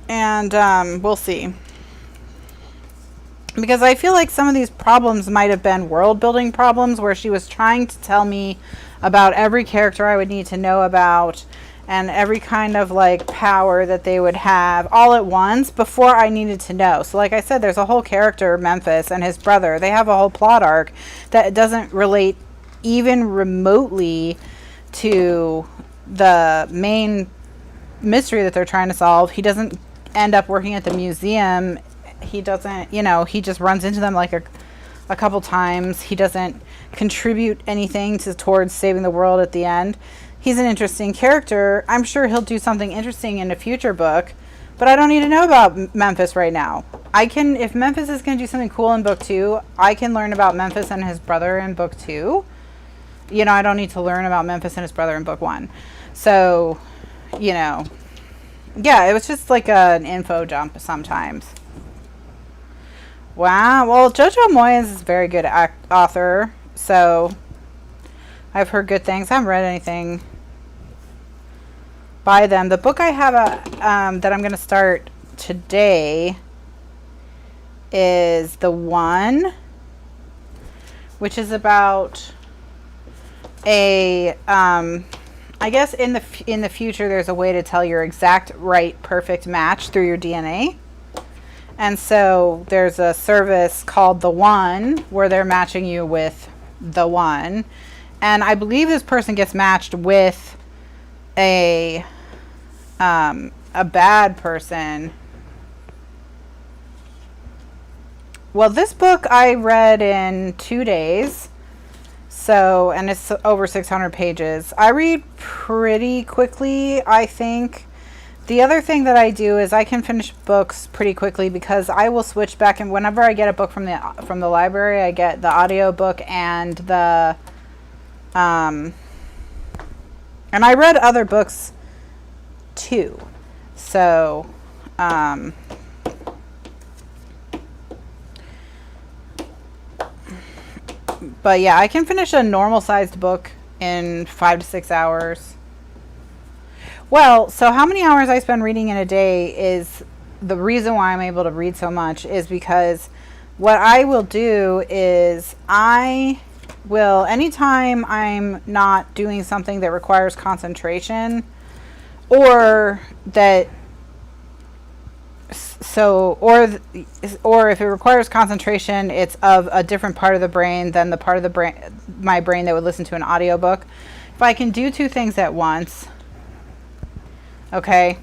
[SPEAKER 1] and we'll see. Because I feel like some of these problems might have been world building problems where she was trying to tell me about every character I would need to know about and every kind of like power that they would have all at once before I needed to know. So like I said, there's a whole character, Memphis, and his brother. They have a whole plot arc that doesn't relate even remotely to the main mystery that they're trying to solve. He doesn't end up working at the museum. He doesn't, he just runs into them like a couple times. He doesn't contribute anything towards saving the world at the end. He's an interesting character. I'm sure he'll do something interesting in a future book, but I don't need to know about Memphis right now. If Memphis is going to do something cool in book 2, I can learn about Memphis and his brother in book 2. I don't need to learn about Memphis and his brother in book 1. So, yeah, it was just like an info dump sometimes. Wow. Well, Jojo Moyes is a very good author, so I've heard good things. I haven't read anything by them. The book I have that I'm going to start today is The One, which is about I guess in the future there's a way to tell your exact right perfect match through your DNA. And so there's a service called The One where they're matching you with the one. And I believe this person gets matched with a bad person. Well, this book I read in 2 days. And it's over 600 pages. I read pretty quickly, I think. The other thing that I do is I can finish books pretty quickly because I will switch back, and whenever I get a book from the library, I get the audio book and the and I read other books too. So but yeah, I can finish a normal sized book in 5 to 6 hours. Well, so how many hours I spend reading in a day is the reason why I'm able to read so much is because what I will do is anytime I'm not doing something that requires concentration or if it requires concentration, it's of a different part of the brain than the part of my brain that would listen to an audiobook. If I can do two things at once, okay?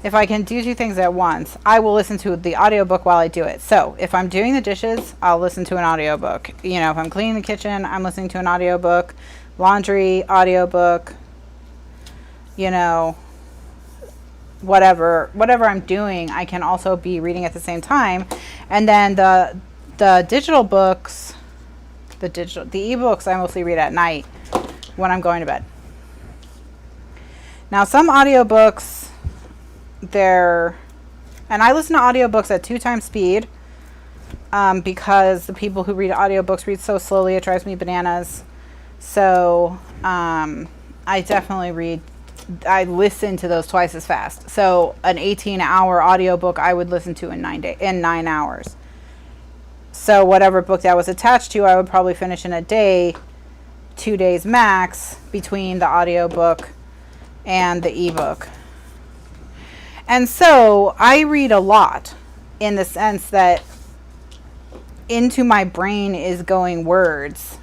[SPEAKER 1] If I can do two things at once, I will listen to the audiobook while I do it. So if I'm doing the dishes, I'll listen to an audiobook. If I'm cleaning the kitchen, I'm listening to an audiobook. Laundry, audiobook. Whatever I'm doing, I can also be reading at the same time. And then the digital books, the ebooks, I mostly read at night when I'm going to bed. Now, some audiobooks, and I listen to audiobooks at 2 times speed because the people who read audiobooks read so slowly, it drives me bananas. So I listen to those twice as fast. So an 18-hour audiobook I would listen to in 9 hours. So whatever book that was attached to, I would probably finish in a day, 2 days max between the audiobook and the ebook. And so I read a lot in the sense that into my brain is going words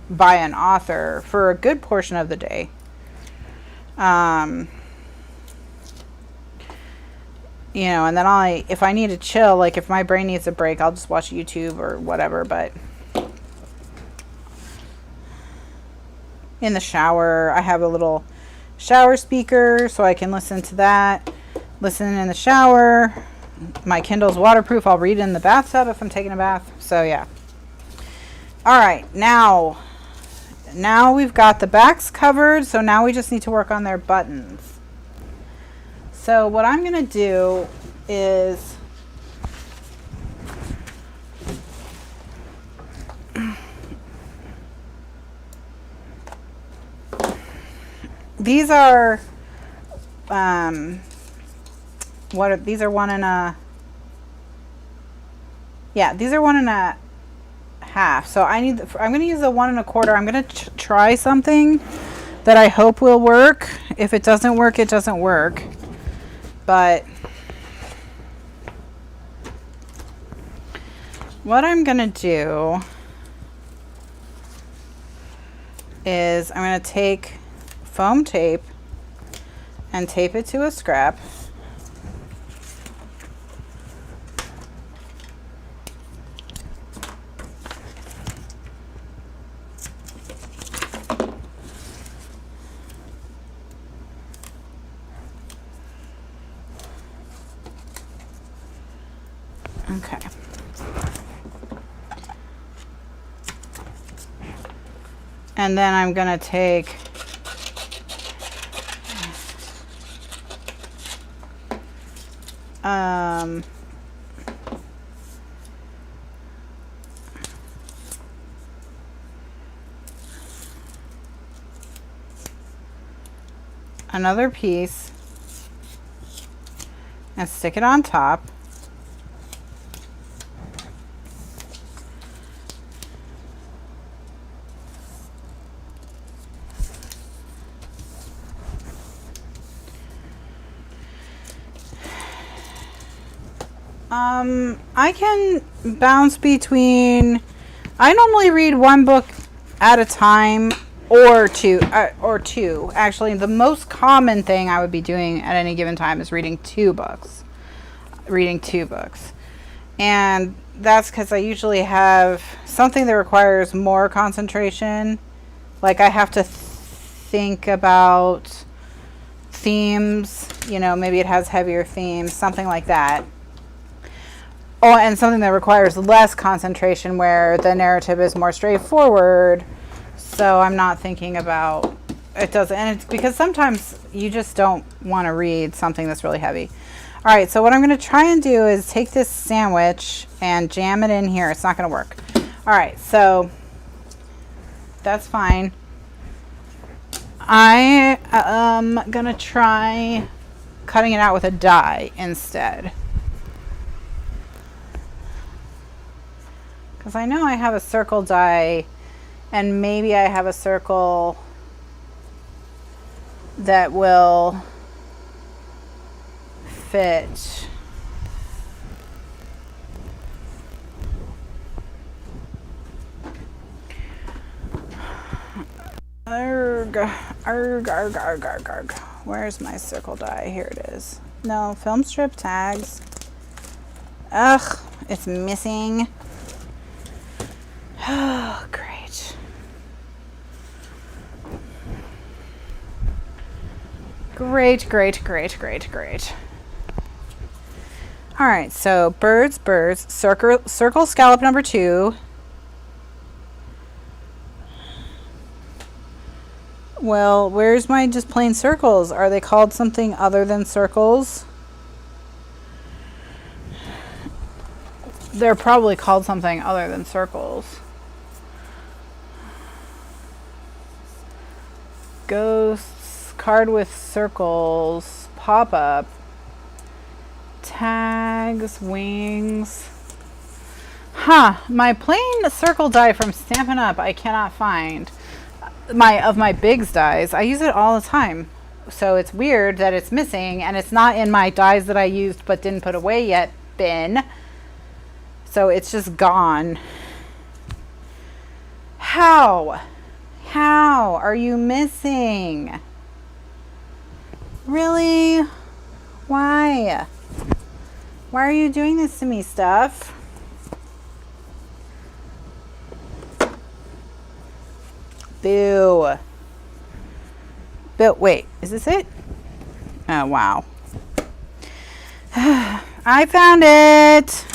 [SPEAKER 1] by an author for a good portion of the day. you know, and then if I need to chill, like if my brain needs a break, I'll just watch YouTube or whatever. But in the shower, I have a little shower speaker so I can listen to that. Listen in the shower. My Kindle's waterproof. I'll read in the bathtub if I'm taking a bath. So yeah. All right, now we've got the backs covered. So now we just need to work on their buttons. So what I'm going to do is these are these are 1 1.5. So I'm going to use the 1 1/4. I'm going to try something that I hope will work. If it doesn't work, it doesn't work. But what I'm going to do is I'm going to take foam tape and tape it to a scrap. Okay. And then I'm going to take another piece and stick it on top. I can bounce between, I normally read 1 book at a time or two. Actually, the most common thing I would be doing at any given time is reading 2 books. And that's because I usually have something that requires more concentration. Like I have to think about themes, you know, maybe it has heavier themes, something like that. Oh, and something that requires less concentration where the narrative is more straightforward. So I'm not thinking about it doesn't, and it's because sometimes you just don't want to read something that's really heavy. All right, so what I'm going to try and do is take this sandwich and jam it in here. It's not going to work. All right, so that's fine. I am going to try cutting it out with a die instead. Because I know I have a circle die, and maybe I have a circle that will fit. Arg, arg, arg, arg, arg, arg. Where's my circle die? Here it is. No, film strip tags. Ugh, it's missing. Oh, great. Great, great, great, great, great. All right, so birds, circle scallop number 2. Well, where's my just plain circles? Are they called something other than circles? They're probably called something other than circles. Ghosts, card with circles, pop-up, tags, wings. Huh, my plain circle die from Stampin' Up! I cannot find. My Bigs dies. I use it all the time. So it's weird that it's missing, and it's not in my dies that I used but didn't put away yet bin. So it's just gone. How? How are you missing? Really? Why? Why are you doing this to me, stuff? Boo. But wait, is this it? Oh, wow. I found it.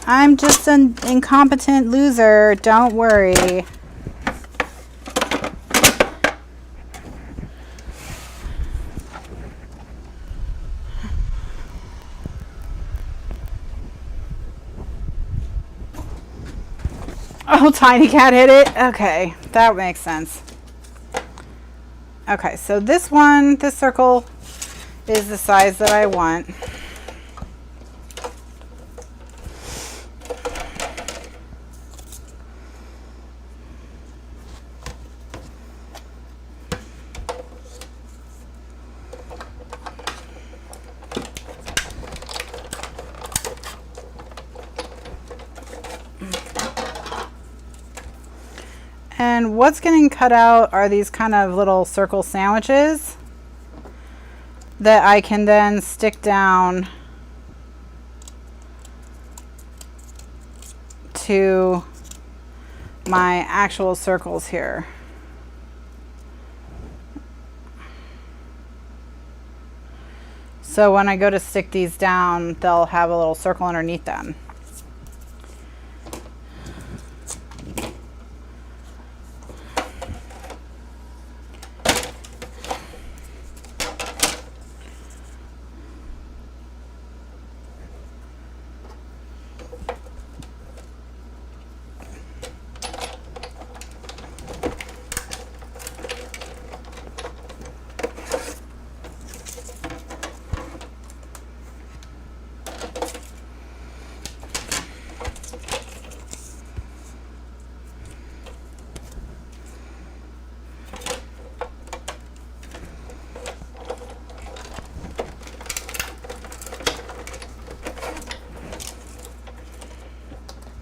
[SPEAKER 1] I'm just an incompetent loser. Don't worry. Oh, Tiny Cat hit it. Okay, that makes sense. Okay, so this one, this circle is the size that I want. And what's getting cut out are these kind of little circle sandwiches that I can then stick down to my actual circles here. So when I go to stick these down, they'll have a little circle underneath them.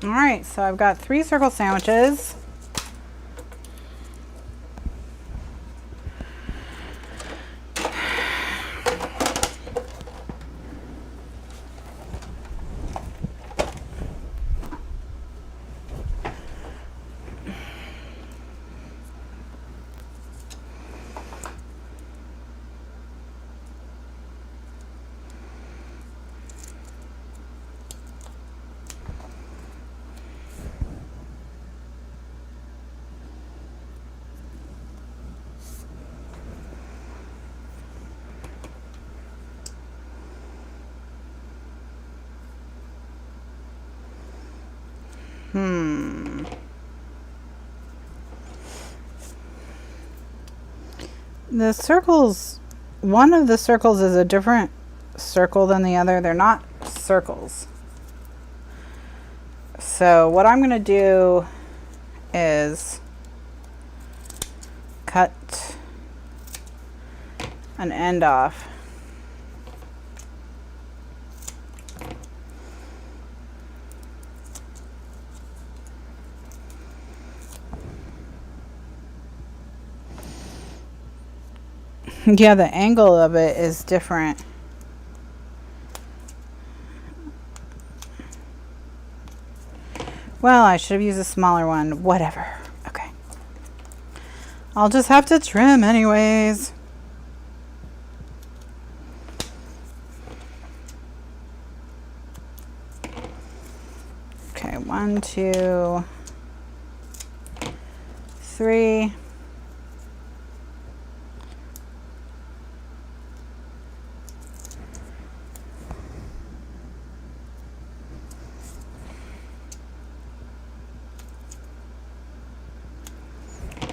[SPEAKER 1] All right, so I've got 3 circle sandwiches. The circles, one of the circles is a different circle than the other. They're not circles. So what I'm going to do is cut an end off. Yeah, the angle of it is different. Well, I should have used a smaller one. Whatever. Okay. I'll just have to trim anyways. Okay, 1, 2, 3.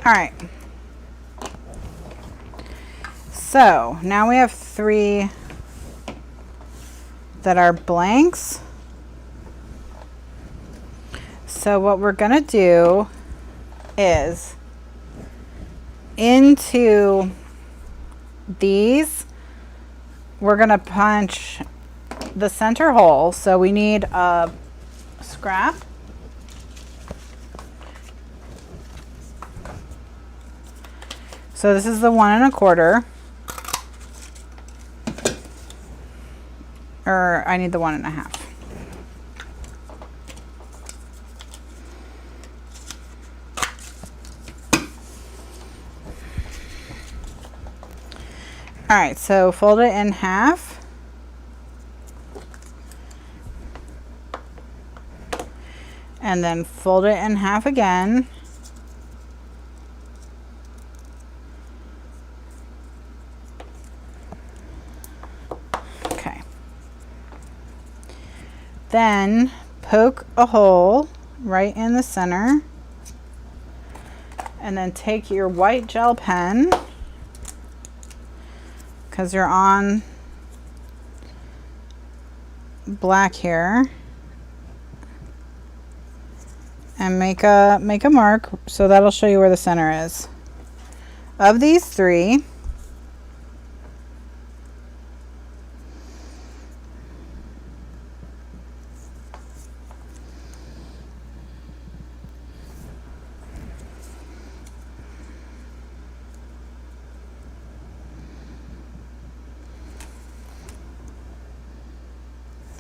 [SPEAKER 1] All right. So now we have 3 that are blanks. So what we're going to do is into these, we're going to punch the center hole. So we need a scrap. So this is the 1 1/4. Or I need the 1.5. All right, so fold it in half. And then fold it in half again. Okay. Then poke a hole right in the center. And then take your white gel pen, because you're on black here, and make a mark, so that'll show you where the center is. Of these three,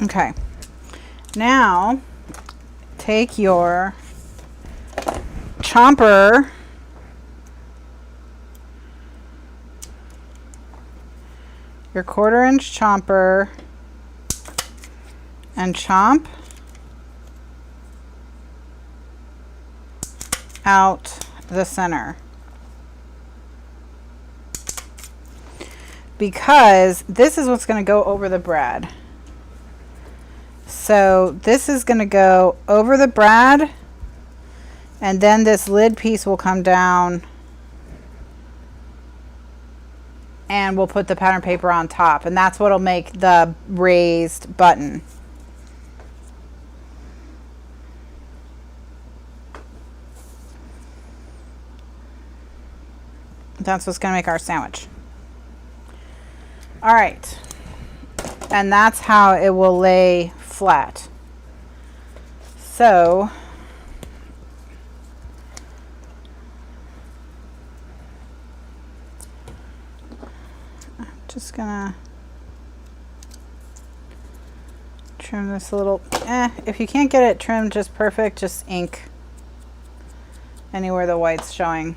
[SPEAKER 1] okay, now take your chomper your 1/4 inch chomper and chomp out the center, because this is what's going to go over the brad. So this is going to go over the brad, and then this lid piece will come down, and we'll put the pattern paper on top, and that's what'll make the raised button. That's what's going to make our sandwich. All right. And that's how it will lay flat. So I'm just gonna trim this a little. If you can't get it trimmed just perfect, just ink anywhere the white's showing.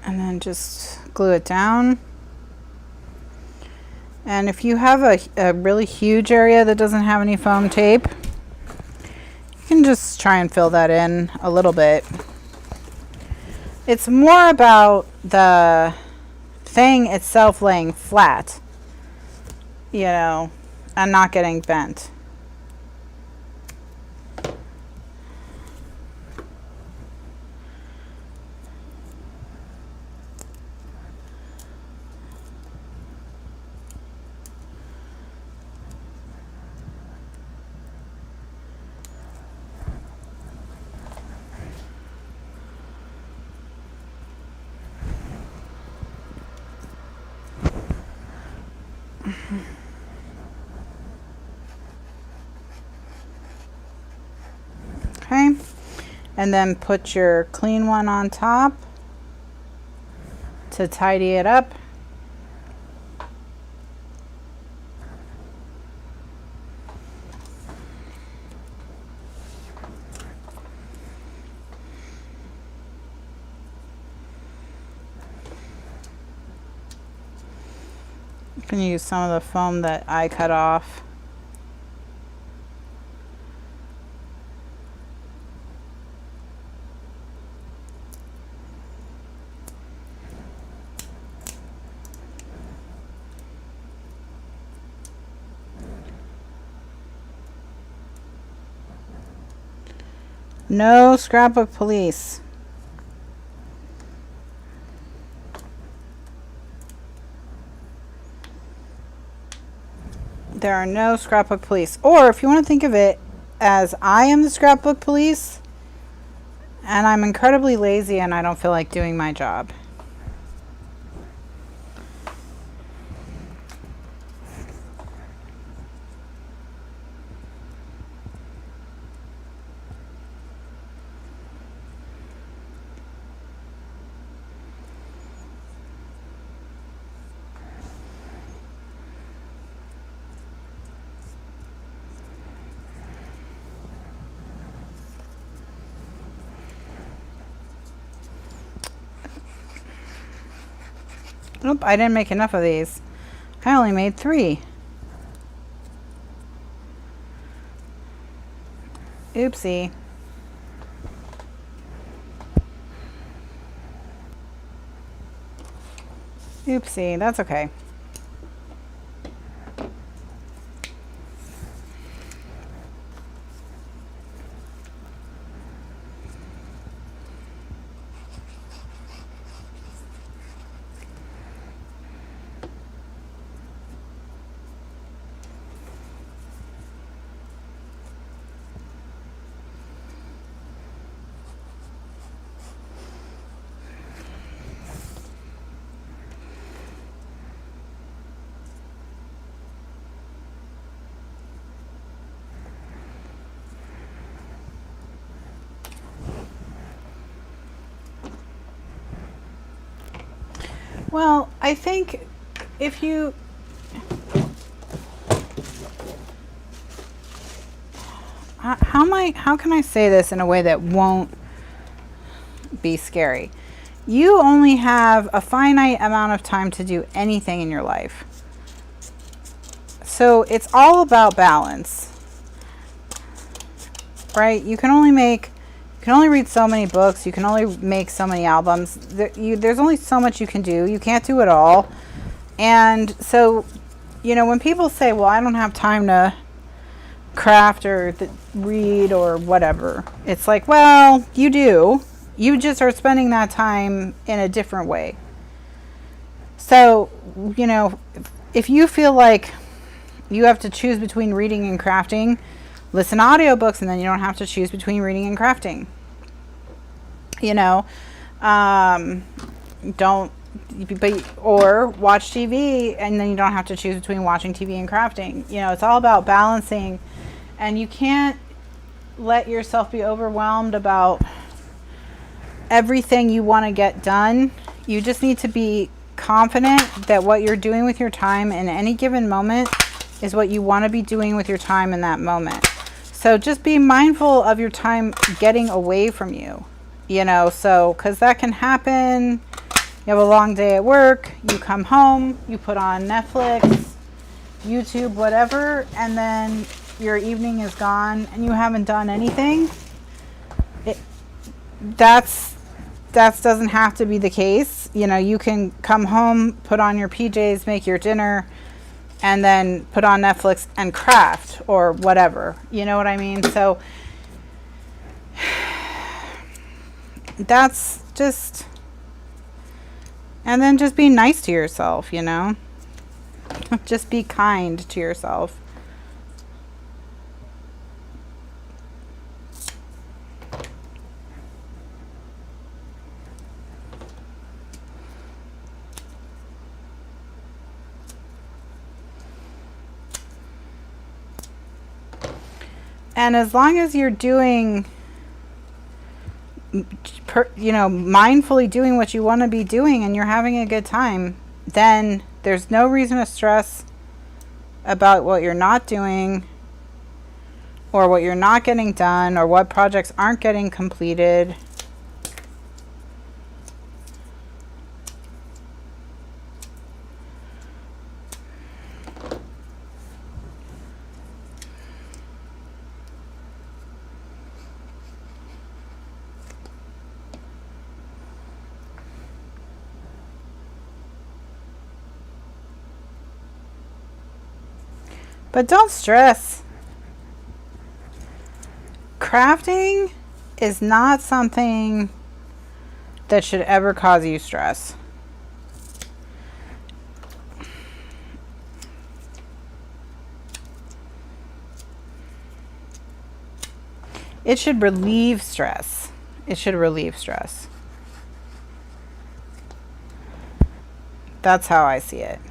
[SPEAKER 1] And then just glue it down. And if you have a really huge area that doesn't have any foam tape, you can just try and fill that in a little bit. It's more about the thing itself laying flat, you know, and not getting bent. Okay, and then put your clean one on top to tidy it up. You can use some of the foam that I cut off. No scrapbook police. There are no scrapbook police. Or if you want to think of it as I am the scrapbook police, and I'm incredibly lazy and I don't feel like doing my job. Nope, I didn't make enough of these. I only made 3. Oopsie. Oopsie, that's okay. Well, I think if you how can I say this in a way that won't be scary? You only have a finite amount of time to do anything in your life. So it's all about balance. Right? You can only read so many books. You can only make so many albums. There's only so much you can do. You can't do it all. And so, when people say, well, I don't have time to craft or read or whatever, it's like, well, you do. You just are spending that time in a different way. So, if you feel like you have to choose between reading and crafting, listen to audiobooks, and then you don't have to choose between reading and crafting. Or watch TV, and then you don't have to choose between watching TV and crafting. It's all about balancing, and you can't let yourself be overwhelmed about everything you want to get done. You just need to be confident that what you're doing with your time in any given moment is what you want to be doing with your time in that moment. So just be mindful of your time getting away from you, because that can happen. You have a long day at work, you come home, you put on Netflix, YouTube, whatever, and then your evening is gone and you haven't done anything. That doesn't have to be the case. You can come home, put on your PJs, make your dinner, and then put on Netflix and craft or whatever. You know what I mean? So that's just, and then just be nice to yourself, just be kind to yourself. And as long as you're doing, mindfully doing what you want to be doing and you're having a good time, then there's no reason to stress about what you're not doing or what you're not getting done or what projects aren't getting completed. But don't stress. Crafting is not something that should ever cause you stress. It should relieve stress. It should relieve stress. That's how I see it.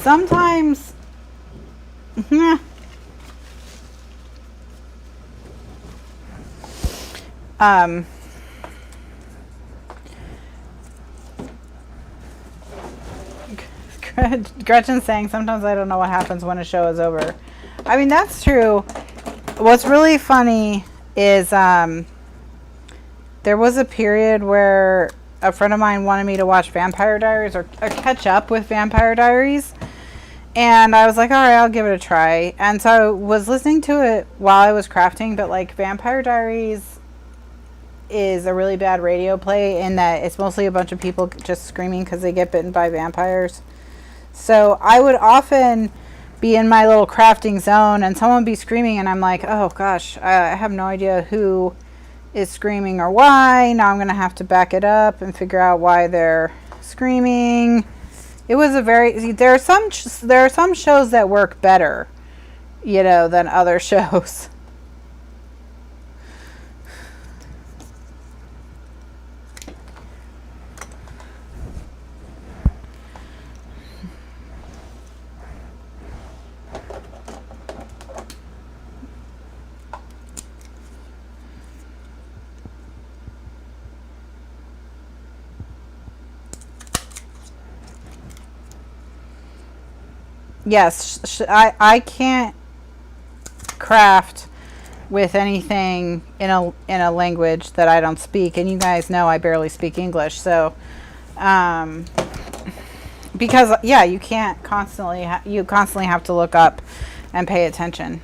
[SPEAKER 1] Sometimes, Gretchen's saying, sometimes I don't know what happens when a show is over. I mean, that's true. What's really funny is there was a period where a friend of mine wanted me to watch Vampire Diaries or catch up with Vampire Diaries. And I was like, all right, I'll give it a try. And so I was listening to it while I was crafting, but like Vampire Diaries is a really bad radio play in that it's mostly a bunch of people just screaming because they get bitten by vampires. So I would often be in my little crafting zone and someone would be screaming and I'm like, oh gosh, I have no idea who is screaming or why. Now I'm going to have to back it up and figure out why they're screaming. It was a very, there are some shows that work better, you know, than other shows. Yes, I can't craft with anything in a language that I don't speak, and you guys know I barely speak English, so because yeah, you can't constantly you constantly have to look up and pay attention.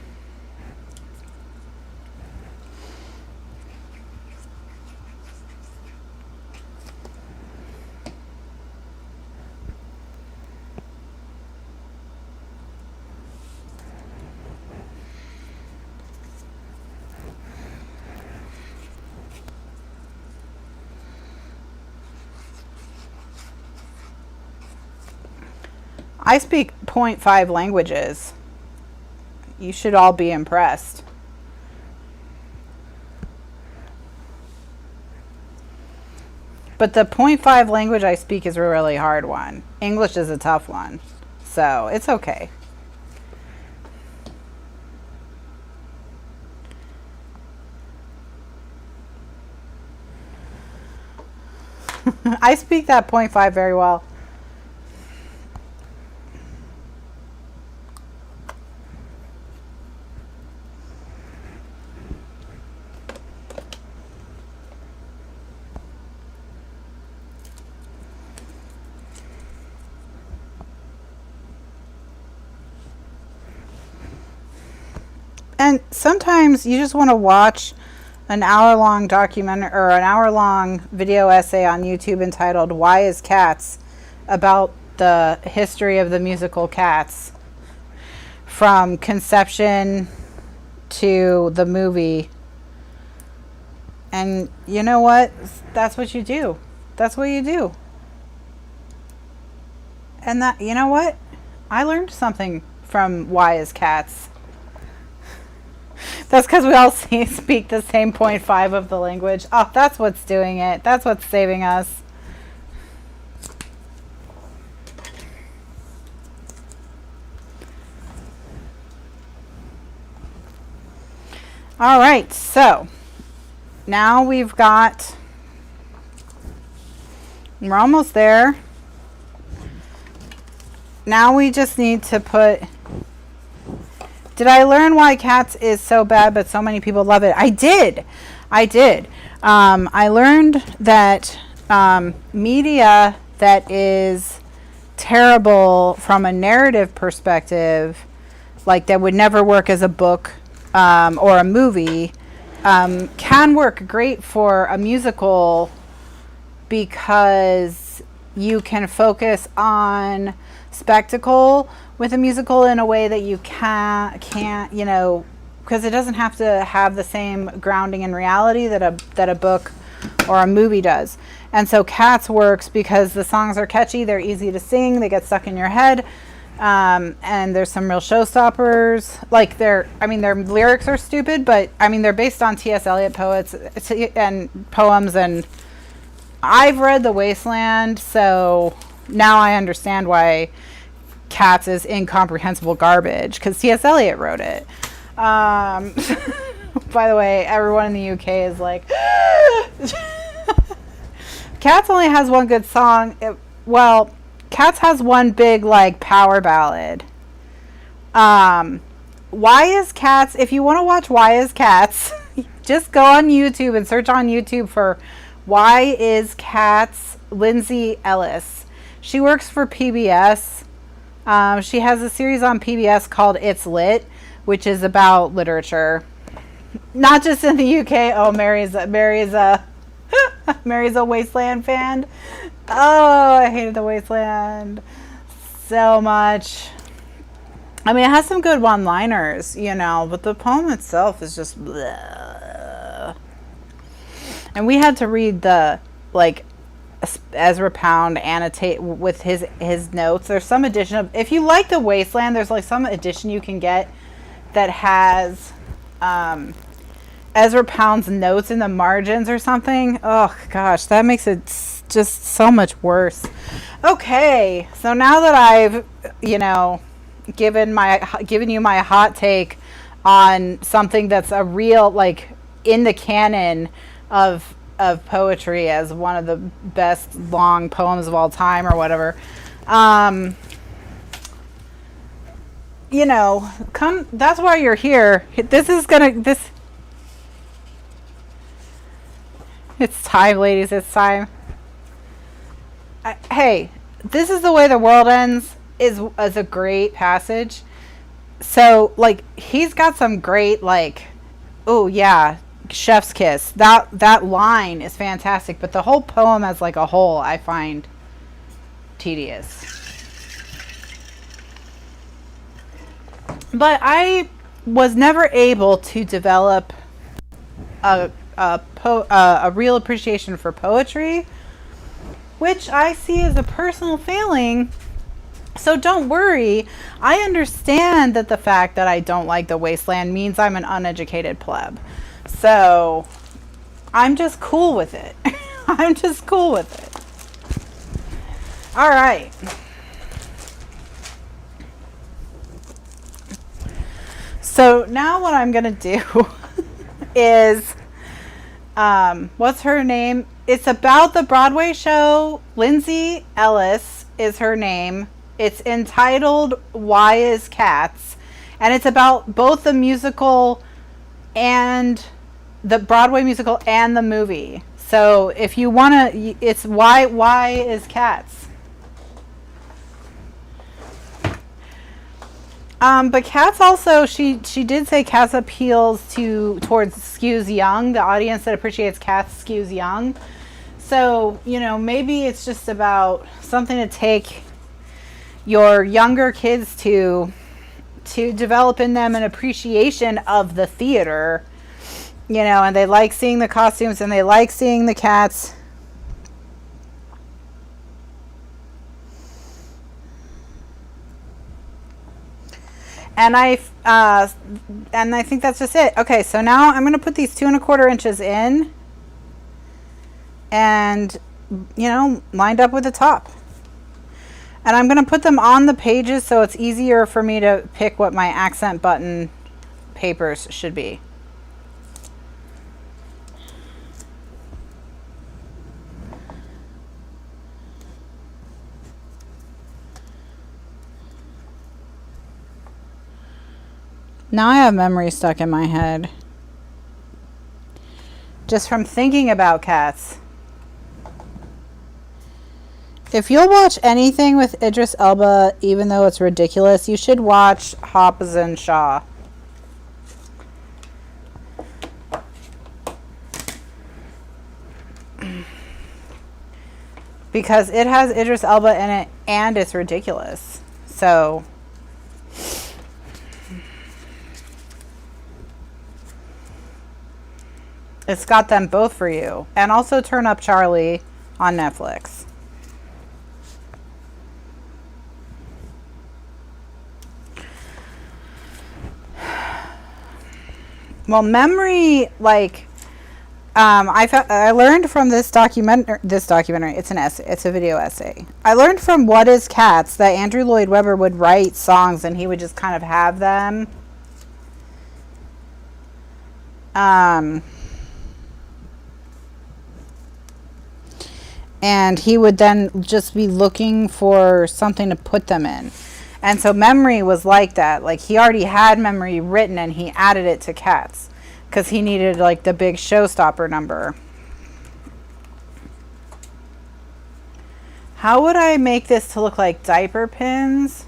[SPEAKER 1] I speak 0.5 languages. You should all be impressed. But the 0.5 language I speak is a really hard one. English is a tough one. So it's okay. I speak that 0.5 very well. And sometimes you just want to watch an hour-long documentary or an hour-long video essay on YouTube entitled "Why Is Cats?" about the history of the musical Cats from conception to the movie. And you know what? That's what you do. That's what you do. And that, you know what? I learned something from Why Is Cats? That's because we all speak the same 0.5 of the language. Oh, that's what's doing it. That's what's saving us. All right, so now we're almost there. Now we just need to put... Did I learn why Cats is so bad but so many people love it? I did. I learned that media that is terrible from a narrative perspective, like that would never work as a book or a movie, can work great for a musical because you can focus on spectacle with a musical in a way that you can't, you know, because it doesn't have to have the same grounding in reality that a book or a movie does. And so Cats works because the songs are catchy, they're easy to sing, they get stuck in your head, and there's some real showstoppers. Like their lyrics are stupid, but I mean they're based on T.S. Eliot poets and poems, and I've read The Wasteland, so now I understand why Cats is incomprehensible garbage, because T.S. Eliot wrote it. By the way, everyone in the UK is like, Cats only has one good song. Cats has one big like power ballad. Why is Cats? If you want to watch Why is Cats, just go on YouTube and search on YouTube for Why is Cats Lindsay Ellis. She works for PBS. She has a series on PBS called It's Lit, which is about literature. Not just in the UK. Oh, Mary's a Mary's a Wasteland fan. Oh, I hated the Wasteland so much. I mean, it has some good one-liners, you know, but the poem itself is just bleh. And we had to read the, like, Ezra Pound annotate with his notes. There's some edition of, if you like the Wasteland, there's like some edition you can get that has Ezra Pound's notes in the margins or something. Oh gosh, that makes it just so much worse. Okay, so now that I've, you know, given you my hot take on something that's a real, like, in the canon of poetry as one of the best long poems of all time or whatever, you know, that's why you're here. It's time, ladies, it's time. Hey, this is the way the world ends is a great passage. So, like, he's got some great, like, oh yeah, chef's kiss. That line is fantastic, but the whole poem as like a whole I find tedious. But I was never able to develop a real appreciation for poetry, which I see as a personal failing. So don't worry. I understand that the fact that I don't like the Wasteland means I'm an uneducated pleb. So I'm just cool with it. I'm just cool with it. All right. So now what I'm going to do is, what's her name? It's about the Broadway show. Lindsay Ellis is her name. It's entitled Why is Cats? And it's about both the musical and the Broadway musical and the movie. So if you want to, it's why is Cats? But Cats also, she did say Cats appeals towards skews young. The audience that appreciates Cats skews young. So, you know, maybe it's just about something to take your younger kids to develop in them an appreciation of the theater, you know, and they like seeing the costumes and they like seeing the cats. And I think that's just it. Okay, so now I'm going to put these 2 1/4 inches in and, you know, lined up with the top. And I'm going to put them on the pages so it's easier for me to pick what my accent button papers should be. Now I have memory stuck in my head, just from thinking about cats. If you'll watch anything with Idris Elba, even though it's ridiculous, you should watch Hobbs and Shaw. Because it has Idris Elba in it and it's ridiculous. So it's got them both for you. And also Turn Up Charlie on Netflix. Well, memory, like, I learned from this documentary, it's an essay, it's a video essay. I learned from What is Cats that Andrew Lloyd Webber would write songs and he would just kind of have them. And he would then just be looking for something to put them in. And so memory was like that. Like he already had memory written and he added it to cats because he needed like the big showstopper number. How would I make this to look like diaper pins?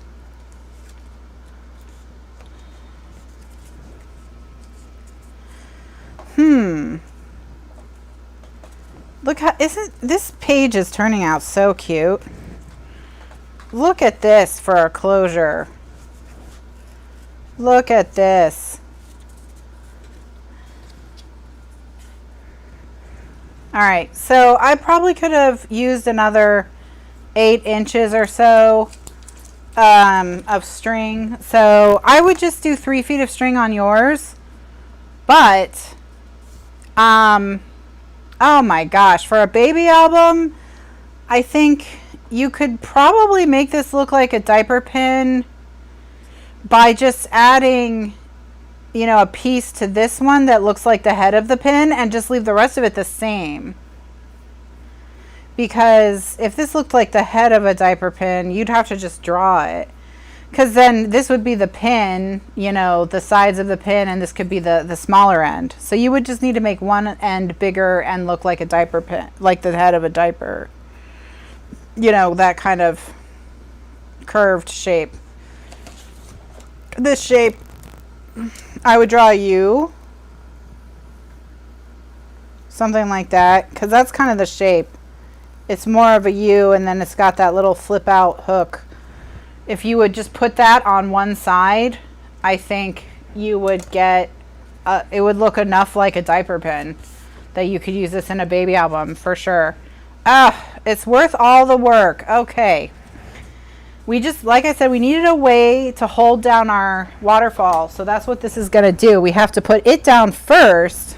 [SPEAKER 1] Look how, isn't this page is turning out so cute. Look at this for a closure. Look at this. All right, so I probably could have used another 8 inches or so of string. So I would just do 3 feet of string on yours. But, oh my gosh, for a baby album, I think you could probably make this look like a diaper pin by just adding, you know, a piece to this one that looks like the head of the pin and just leave the rest of it the same. Because if this looked like the head of a diaper pin, you'd have to just draw it. Because then this would be the pin, you know, the sides of the pin, and this could be the smaller end. So you would just need to make one end bigger and look like a diaper pin, like the head of a diaper. You know, that kind of curved shape. This shape, I would draw a U. Something like that, because that's kind of the shape. It's more of a U, and then it's got that little flip out hook. If you would just put that on one side, I think you would get, it would look enough like a diaper pin that you could use this in a baby album for sure. It's worth all the work. Okay. We just, like I said, we needed a way to hold down our waterfall. So that's what this is going to do. We have to put it down first.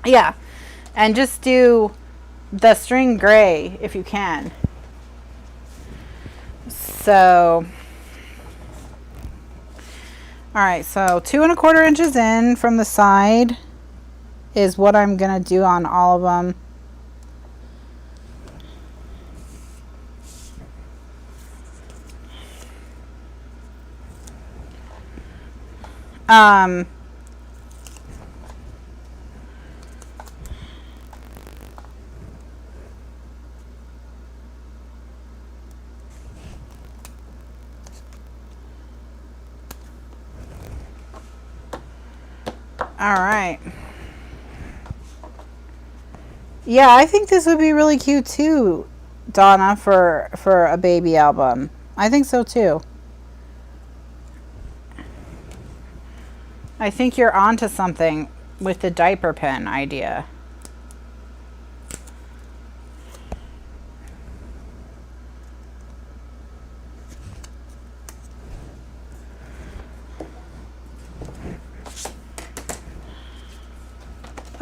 [SPEAKER 1] Yeah. And just do the string gray if you can. So, all right, so 2 1/4 inches in from the side is what I'm gonna do on all of them. All right. Yeah, I think this would be really cute too, Donna, for a baby album. I think so too. I think you're onto something with the diaper pin idea.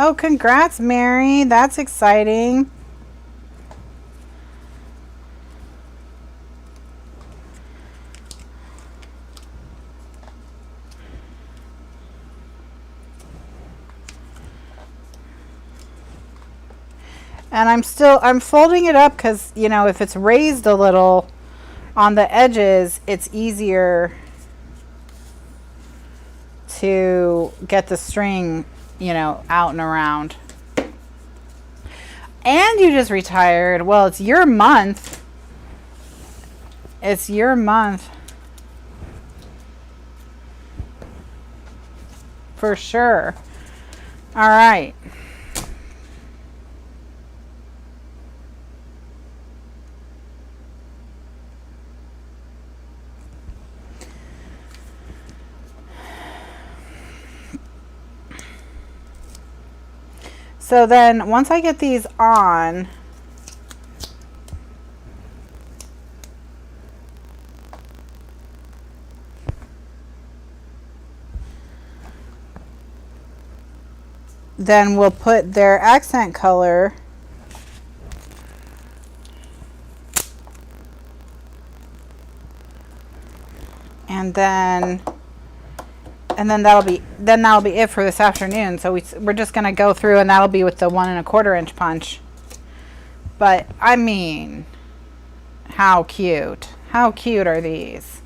[SPEAKER 1] Oh, congrats, Mary. That's exciting. And I'm folding it up because, you know, if it's raised a little on the edges, it's easier to get the string, you know, out and around. And you just retired. Well, it's your month. It's your month. For sure. All right. So then once I get these on, then we'll put their accent color and then that'll be it for this afternoon. So we're just gonna go through, and that'll be with the 1 1/4 inch punch. But I mean, how cute! How cute are these?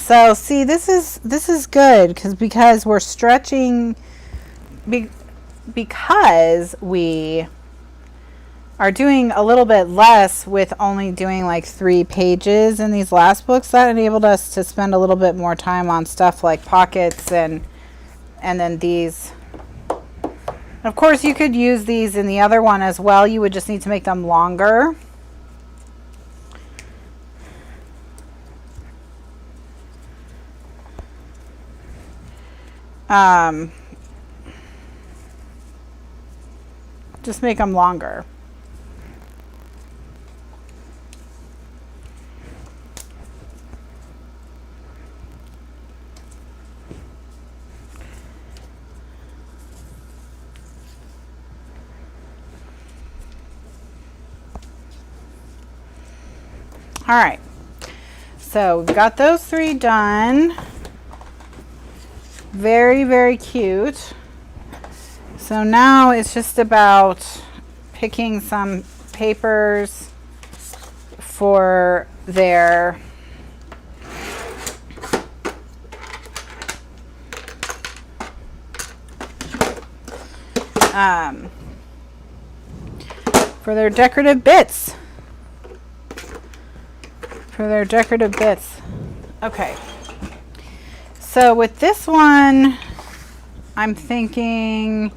[SPEAKER 1] So see, this is good because we're stretching because we are doing a little bit less with only doing like 3 pages in these last books. That enabled us to spend a little bit more time on stuff like pockets and then these. Of course, you could use these in the other one as well. You would just need to make them longer. Just make them longer. All right, so we've got those 3 done. Very, very cute. So now it's just about picking some papers for their decorative bits. Okay. So with this one, I'm thinking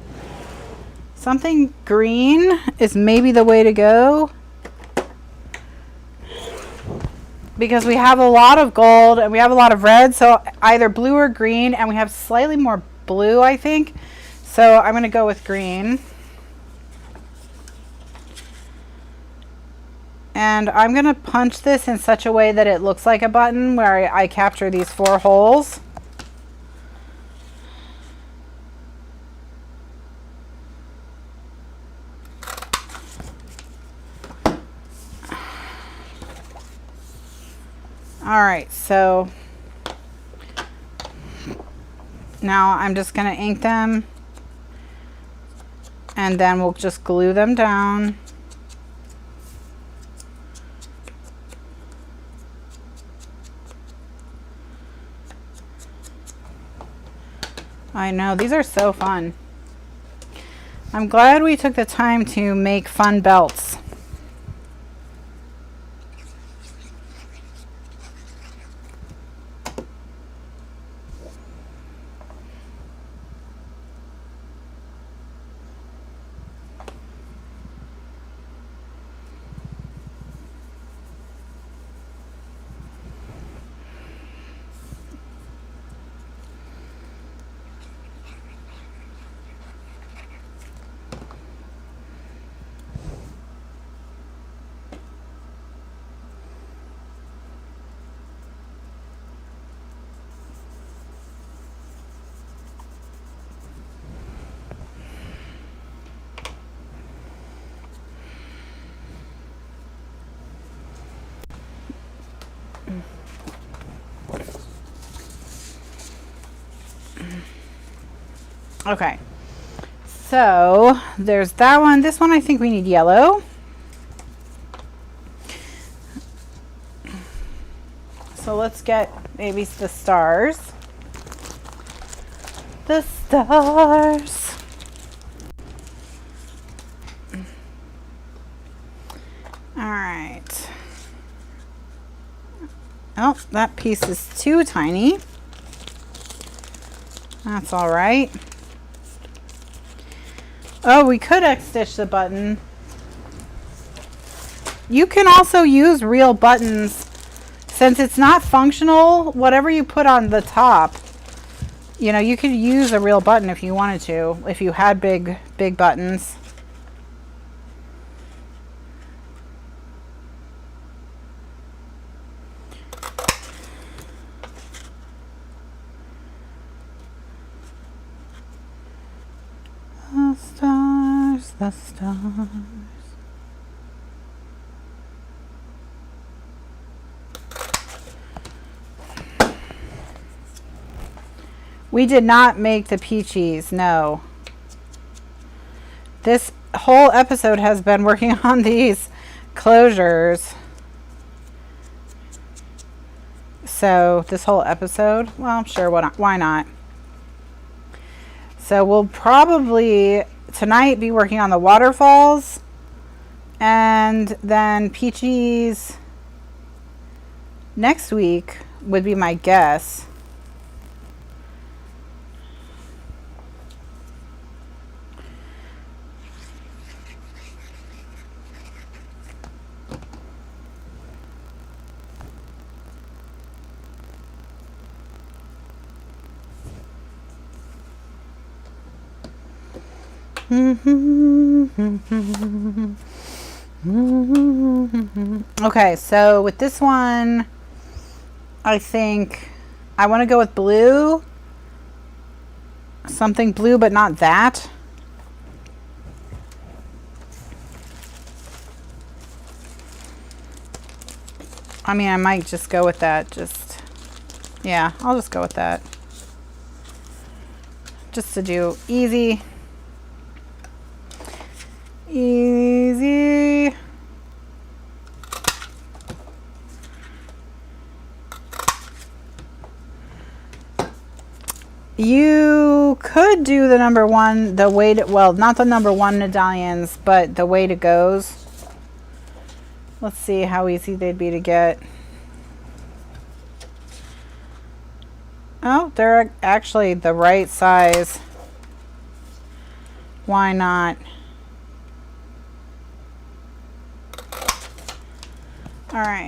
[SPEAKER 1] something green is maybe the way to go, because we have a lot of gold and we have a lot of red, so either blue or green, and we have slightly more blue, I think. So I'm going to go with green. And I'm going to punch this in such a way that it looks like a button, where I capture these 4 holes. All right, so now I'm just going to ink them, and then we'll just glue them down. I know, these are so fun. I'm glad we took the time to make fun belts. Okay, so there's that one. This one I think we need yellow. So let's get maybe the stars. The stars. All right. Oh, that piece is too tiny. That's all right. Oh, we could X-stitch the button. You can also use real buttons. Since it's not functional, whatever you put on the top, you know, you could use a real button if you wanted to, if you had big buttons. The stars, the stars. We did not make the peachies, no. This whole episode has been working on these closures. So this whole episode, well, sure, why not? So we'll probably tonight be working on the waterfalls, and then Peachy's next week would be my guess. Okay, so with this one, I think I want to go with blue. Something blue, but not that. I mean, I might just go with that. Yeah, I'll just go with that. Just to do easy. Easy. You could do the number one, the way to, well, not the number one medallions, but the way to goes. Let's see how easy they'd be to get. Oh, they're actually the right size. Why not? All right.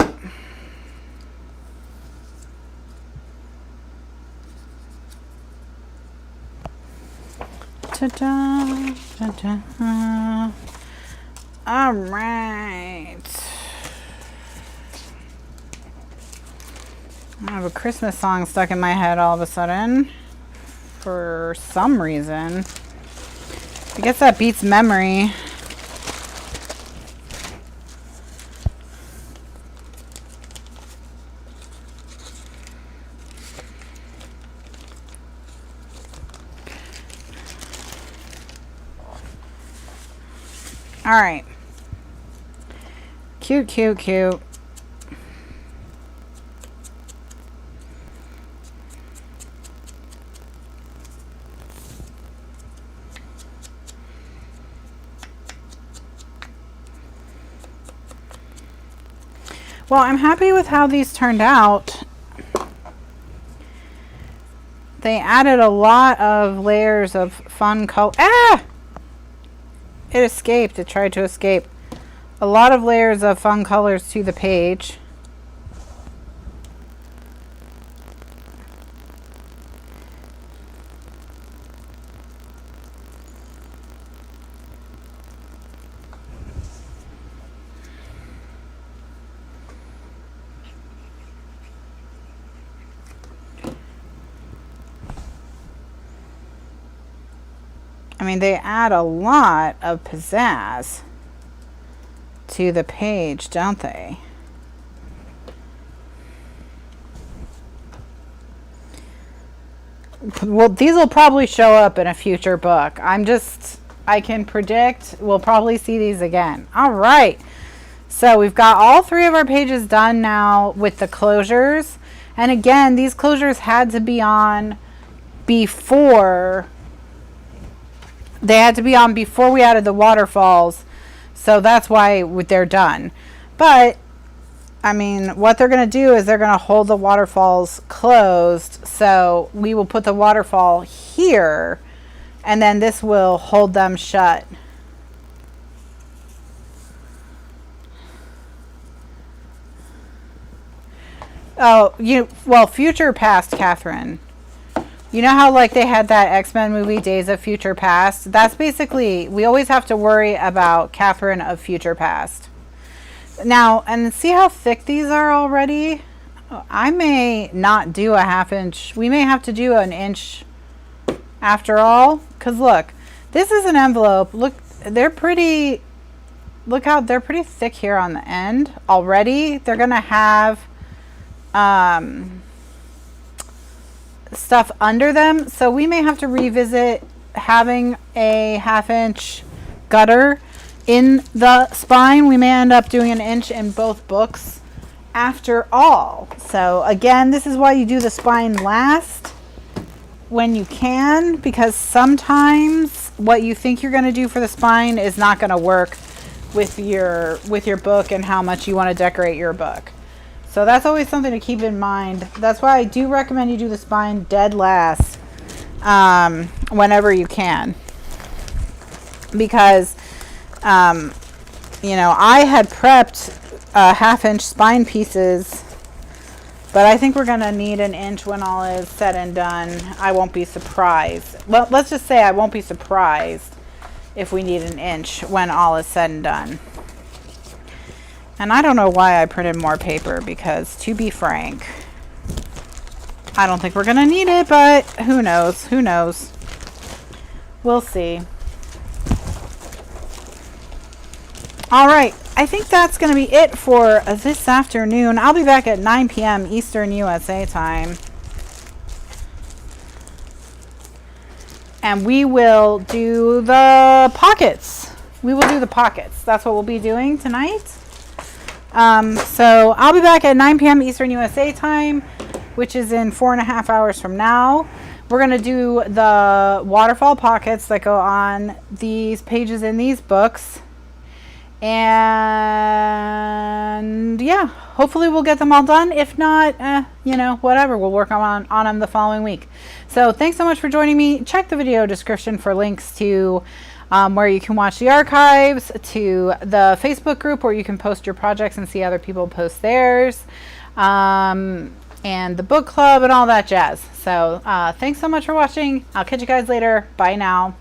[SPEAKER 1] Ta-da, ta-da. All right. I have a Christmas song stuck in my head all of a sudden for some reason. I guess that beats memory. All right. Cute, cute, cute. Well, I'm happy with how these turned out. They added a lot of layers of fun color. Ah! It escaped. It tried to escape. A lot of layers of fun colors to the page. I mean, they add a lot of pizzazz to the page, don't they? Well, these will probably show up in a future book. I can predict we'll probably see these again. All right. So we've got all three of our pages done now with the closures. And again, these closures had to be on before... They had to be on before we added the waterfalls, so that's why they're done. But, I mean, what they're going to do is they're going to hold the waterfalls closed, so we will put the waterfall here, and then this will hold them shut. Oh, well, future past, Kathryn. You know how like they had that X-Men movie, Days of Future Past? That's basically, we always have to worry about Kathryn of Future Past. Now, and see how thick these are already? I may not do a ½ inch. We may have to do an inch after all. Because look, this is an envelope. Look, they're pretty, look how they're pretty thick here on the end already. They're going to have... stuff under them, so we may have to revisit having a ½ inch gutter in the spine. We may end up doing an inch in both books after all. So again, this is why you do the spine last when you can, because sometimes what you think you're going to do for the spine is not going to work with your book and how much you want to decorate your book. So that's always something to keep in mind. That's why I do recommend you do the spine dead last whenever you can, because you know, I had prepped 1/2-inch spine pieces, but I think we're going to need an inch when all is said and done. I won't be surprised. Well, let's just say I won't be surprised if we need an inch when all is said and done. And I don't know why I printed more paper, because to be frank, I don't think we're going to need it, but who knows? Who knows? We'll see. All right, I think that's going to be it for this afternoon. I'll be back at 9 p.m. Eastern USA time. And we will do the pockets. We will do the pockets. That's what we'll be doing tonight. So I'll be back at 9 p.m. Eastern USA time, which is in 4.5 hours from now. We're going to do the waterfall pockets that go on these pages in these books. And yeah, hopefully we'll get them all done. If not, you know, whatever, we'll work on them the following week. So thanks so much for joining me. Check the video description for links to where you can watch the archives, to the Facebook group where you can post your projects and see other people post theirs, and the book club and all that jazz. So thanks so much for watching. I'll catch you guys later. Bye now.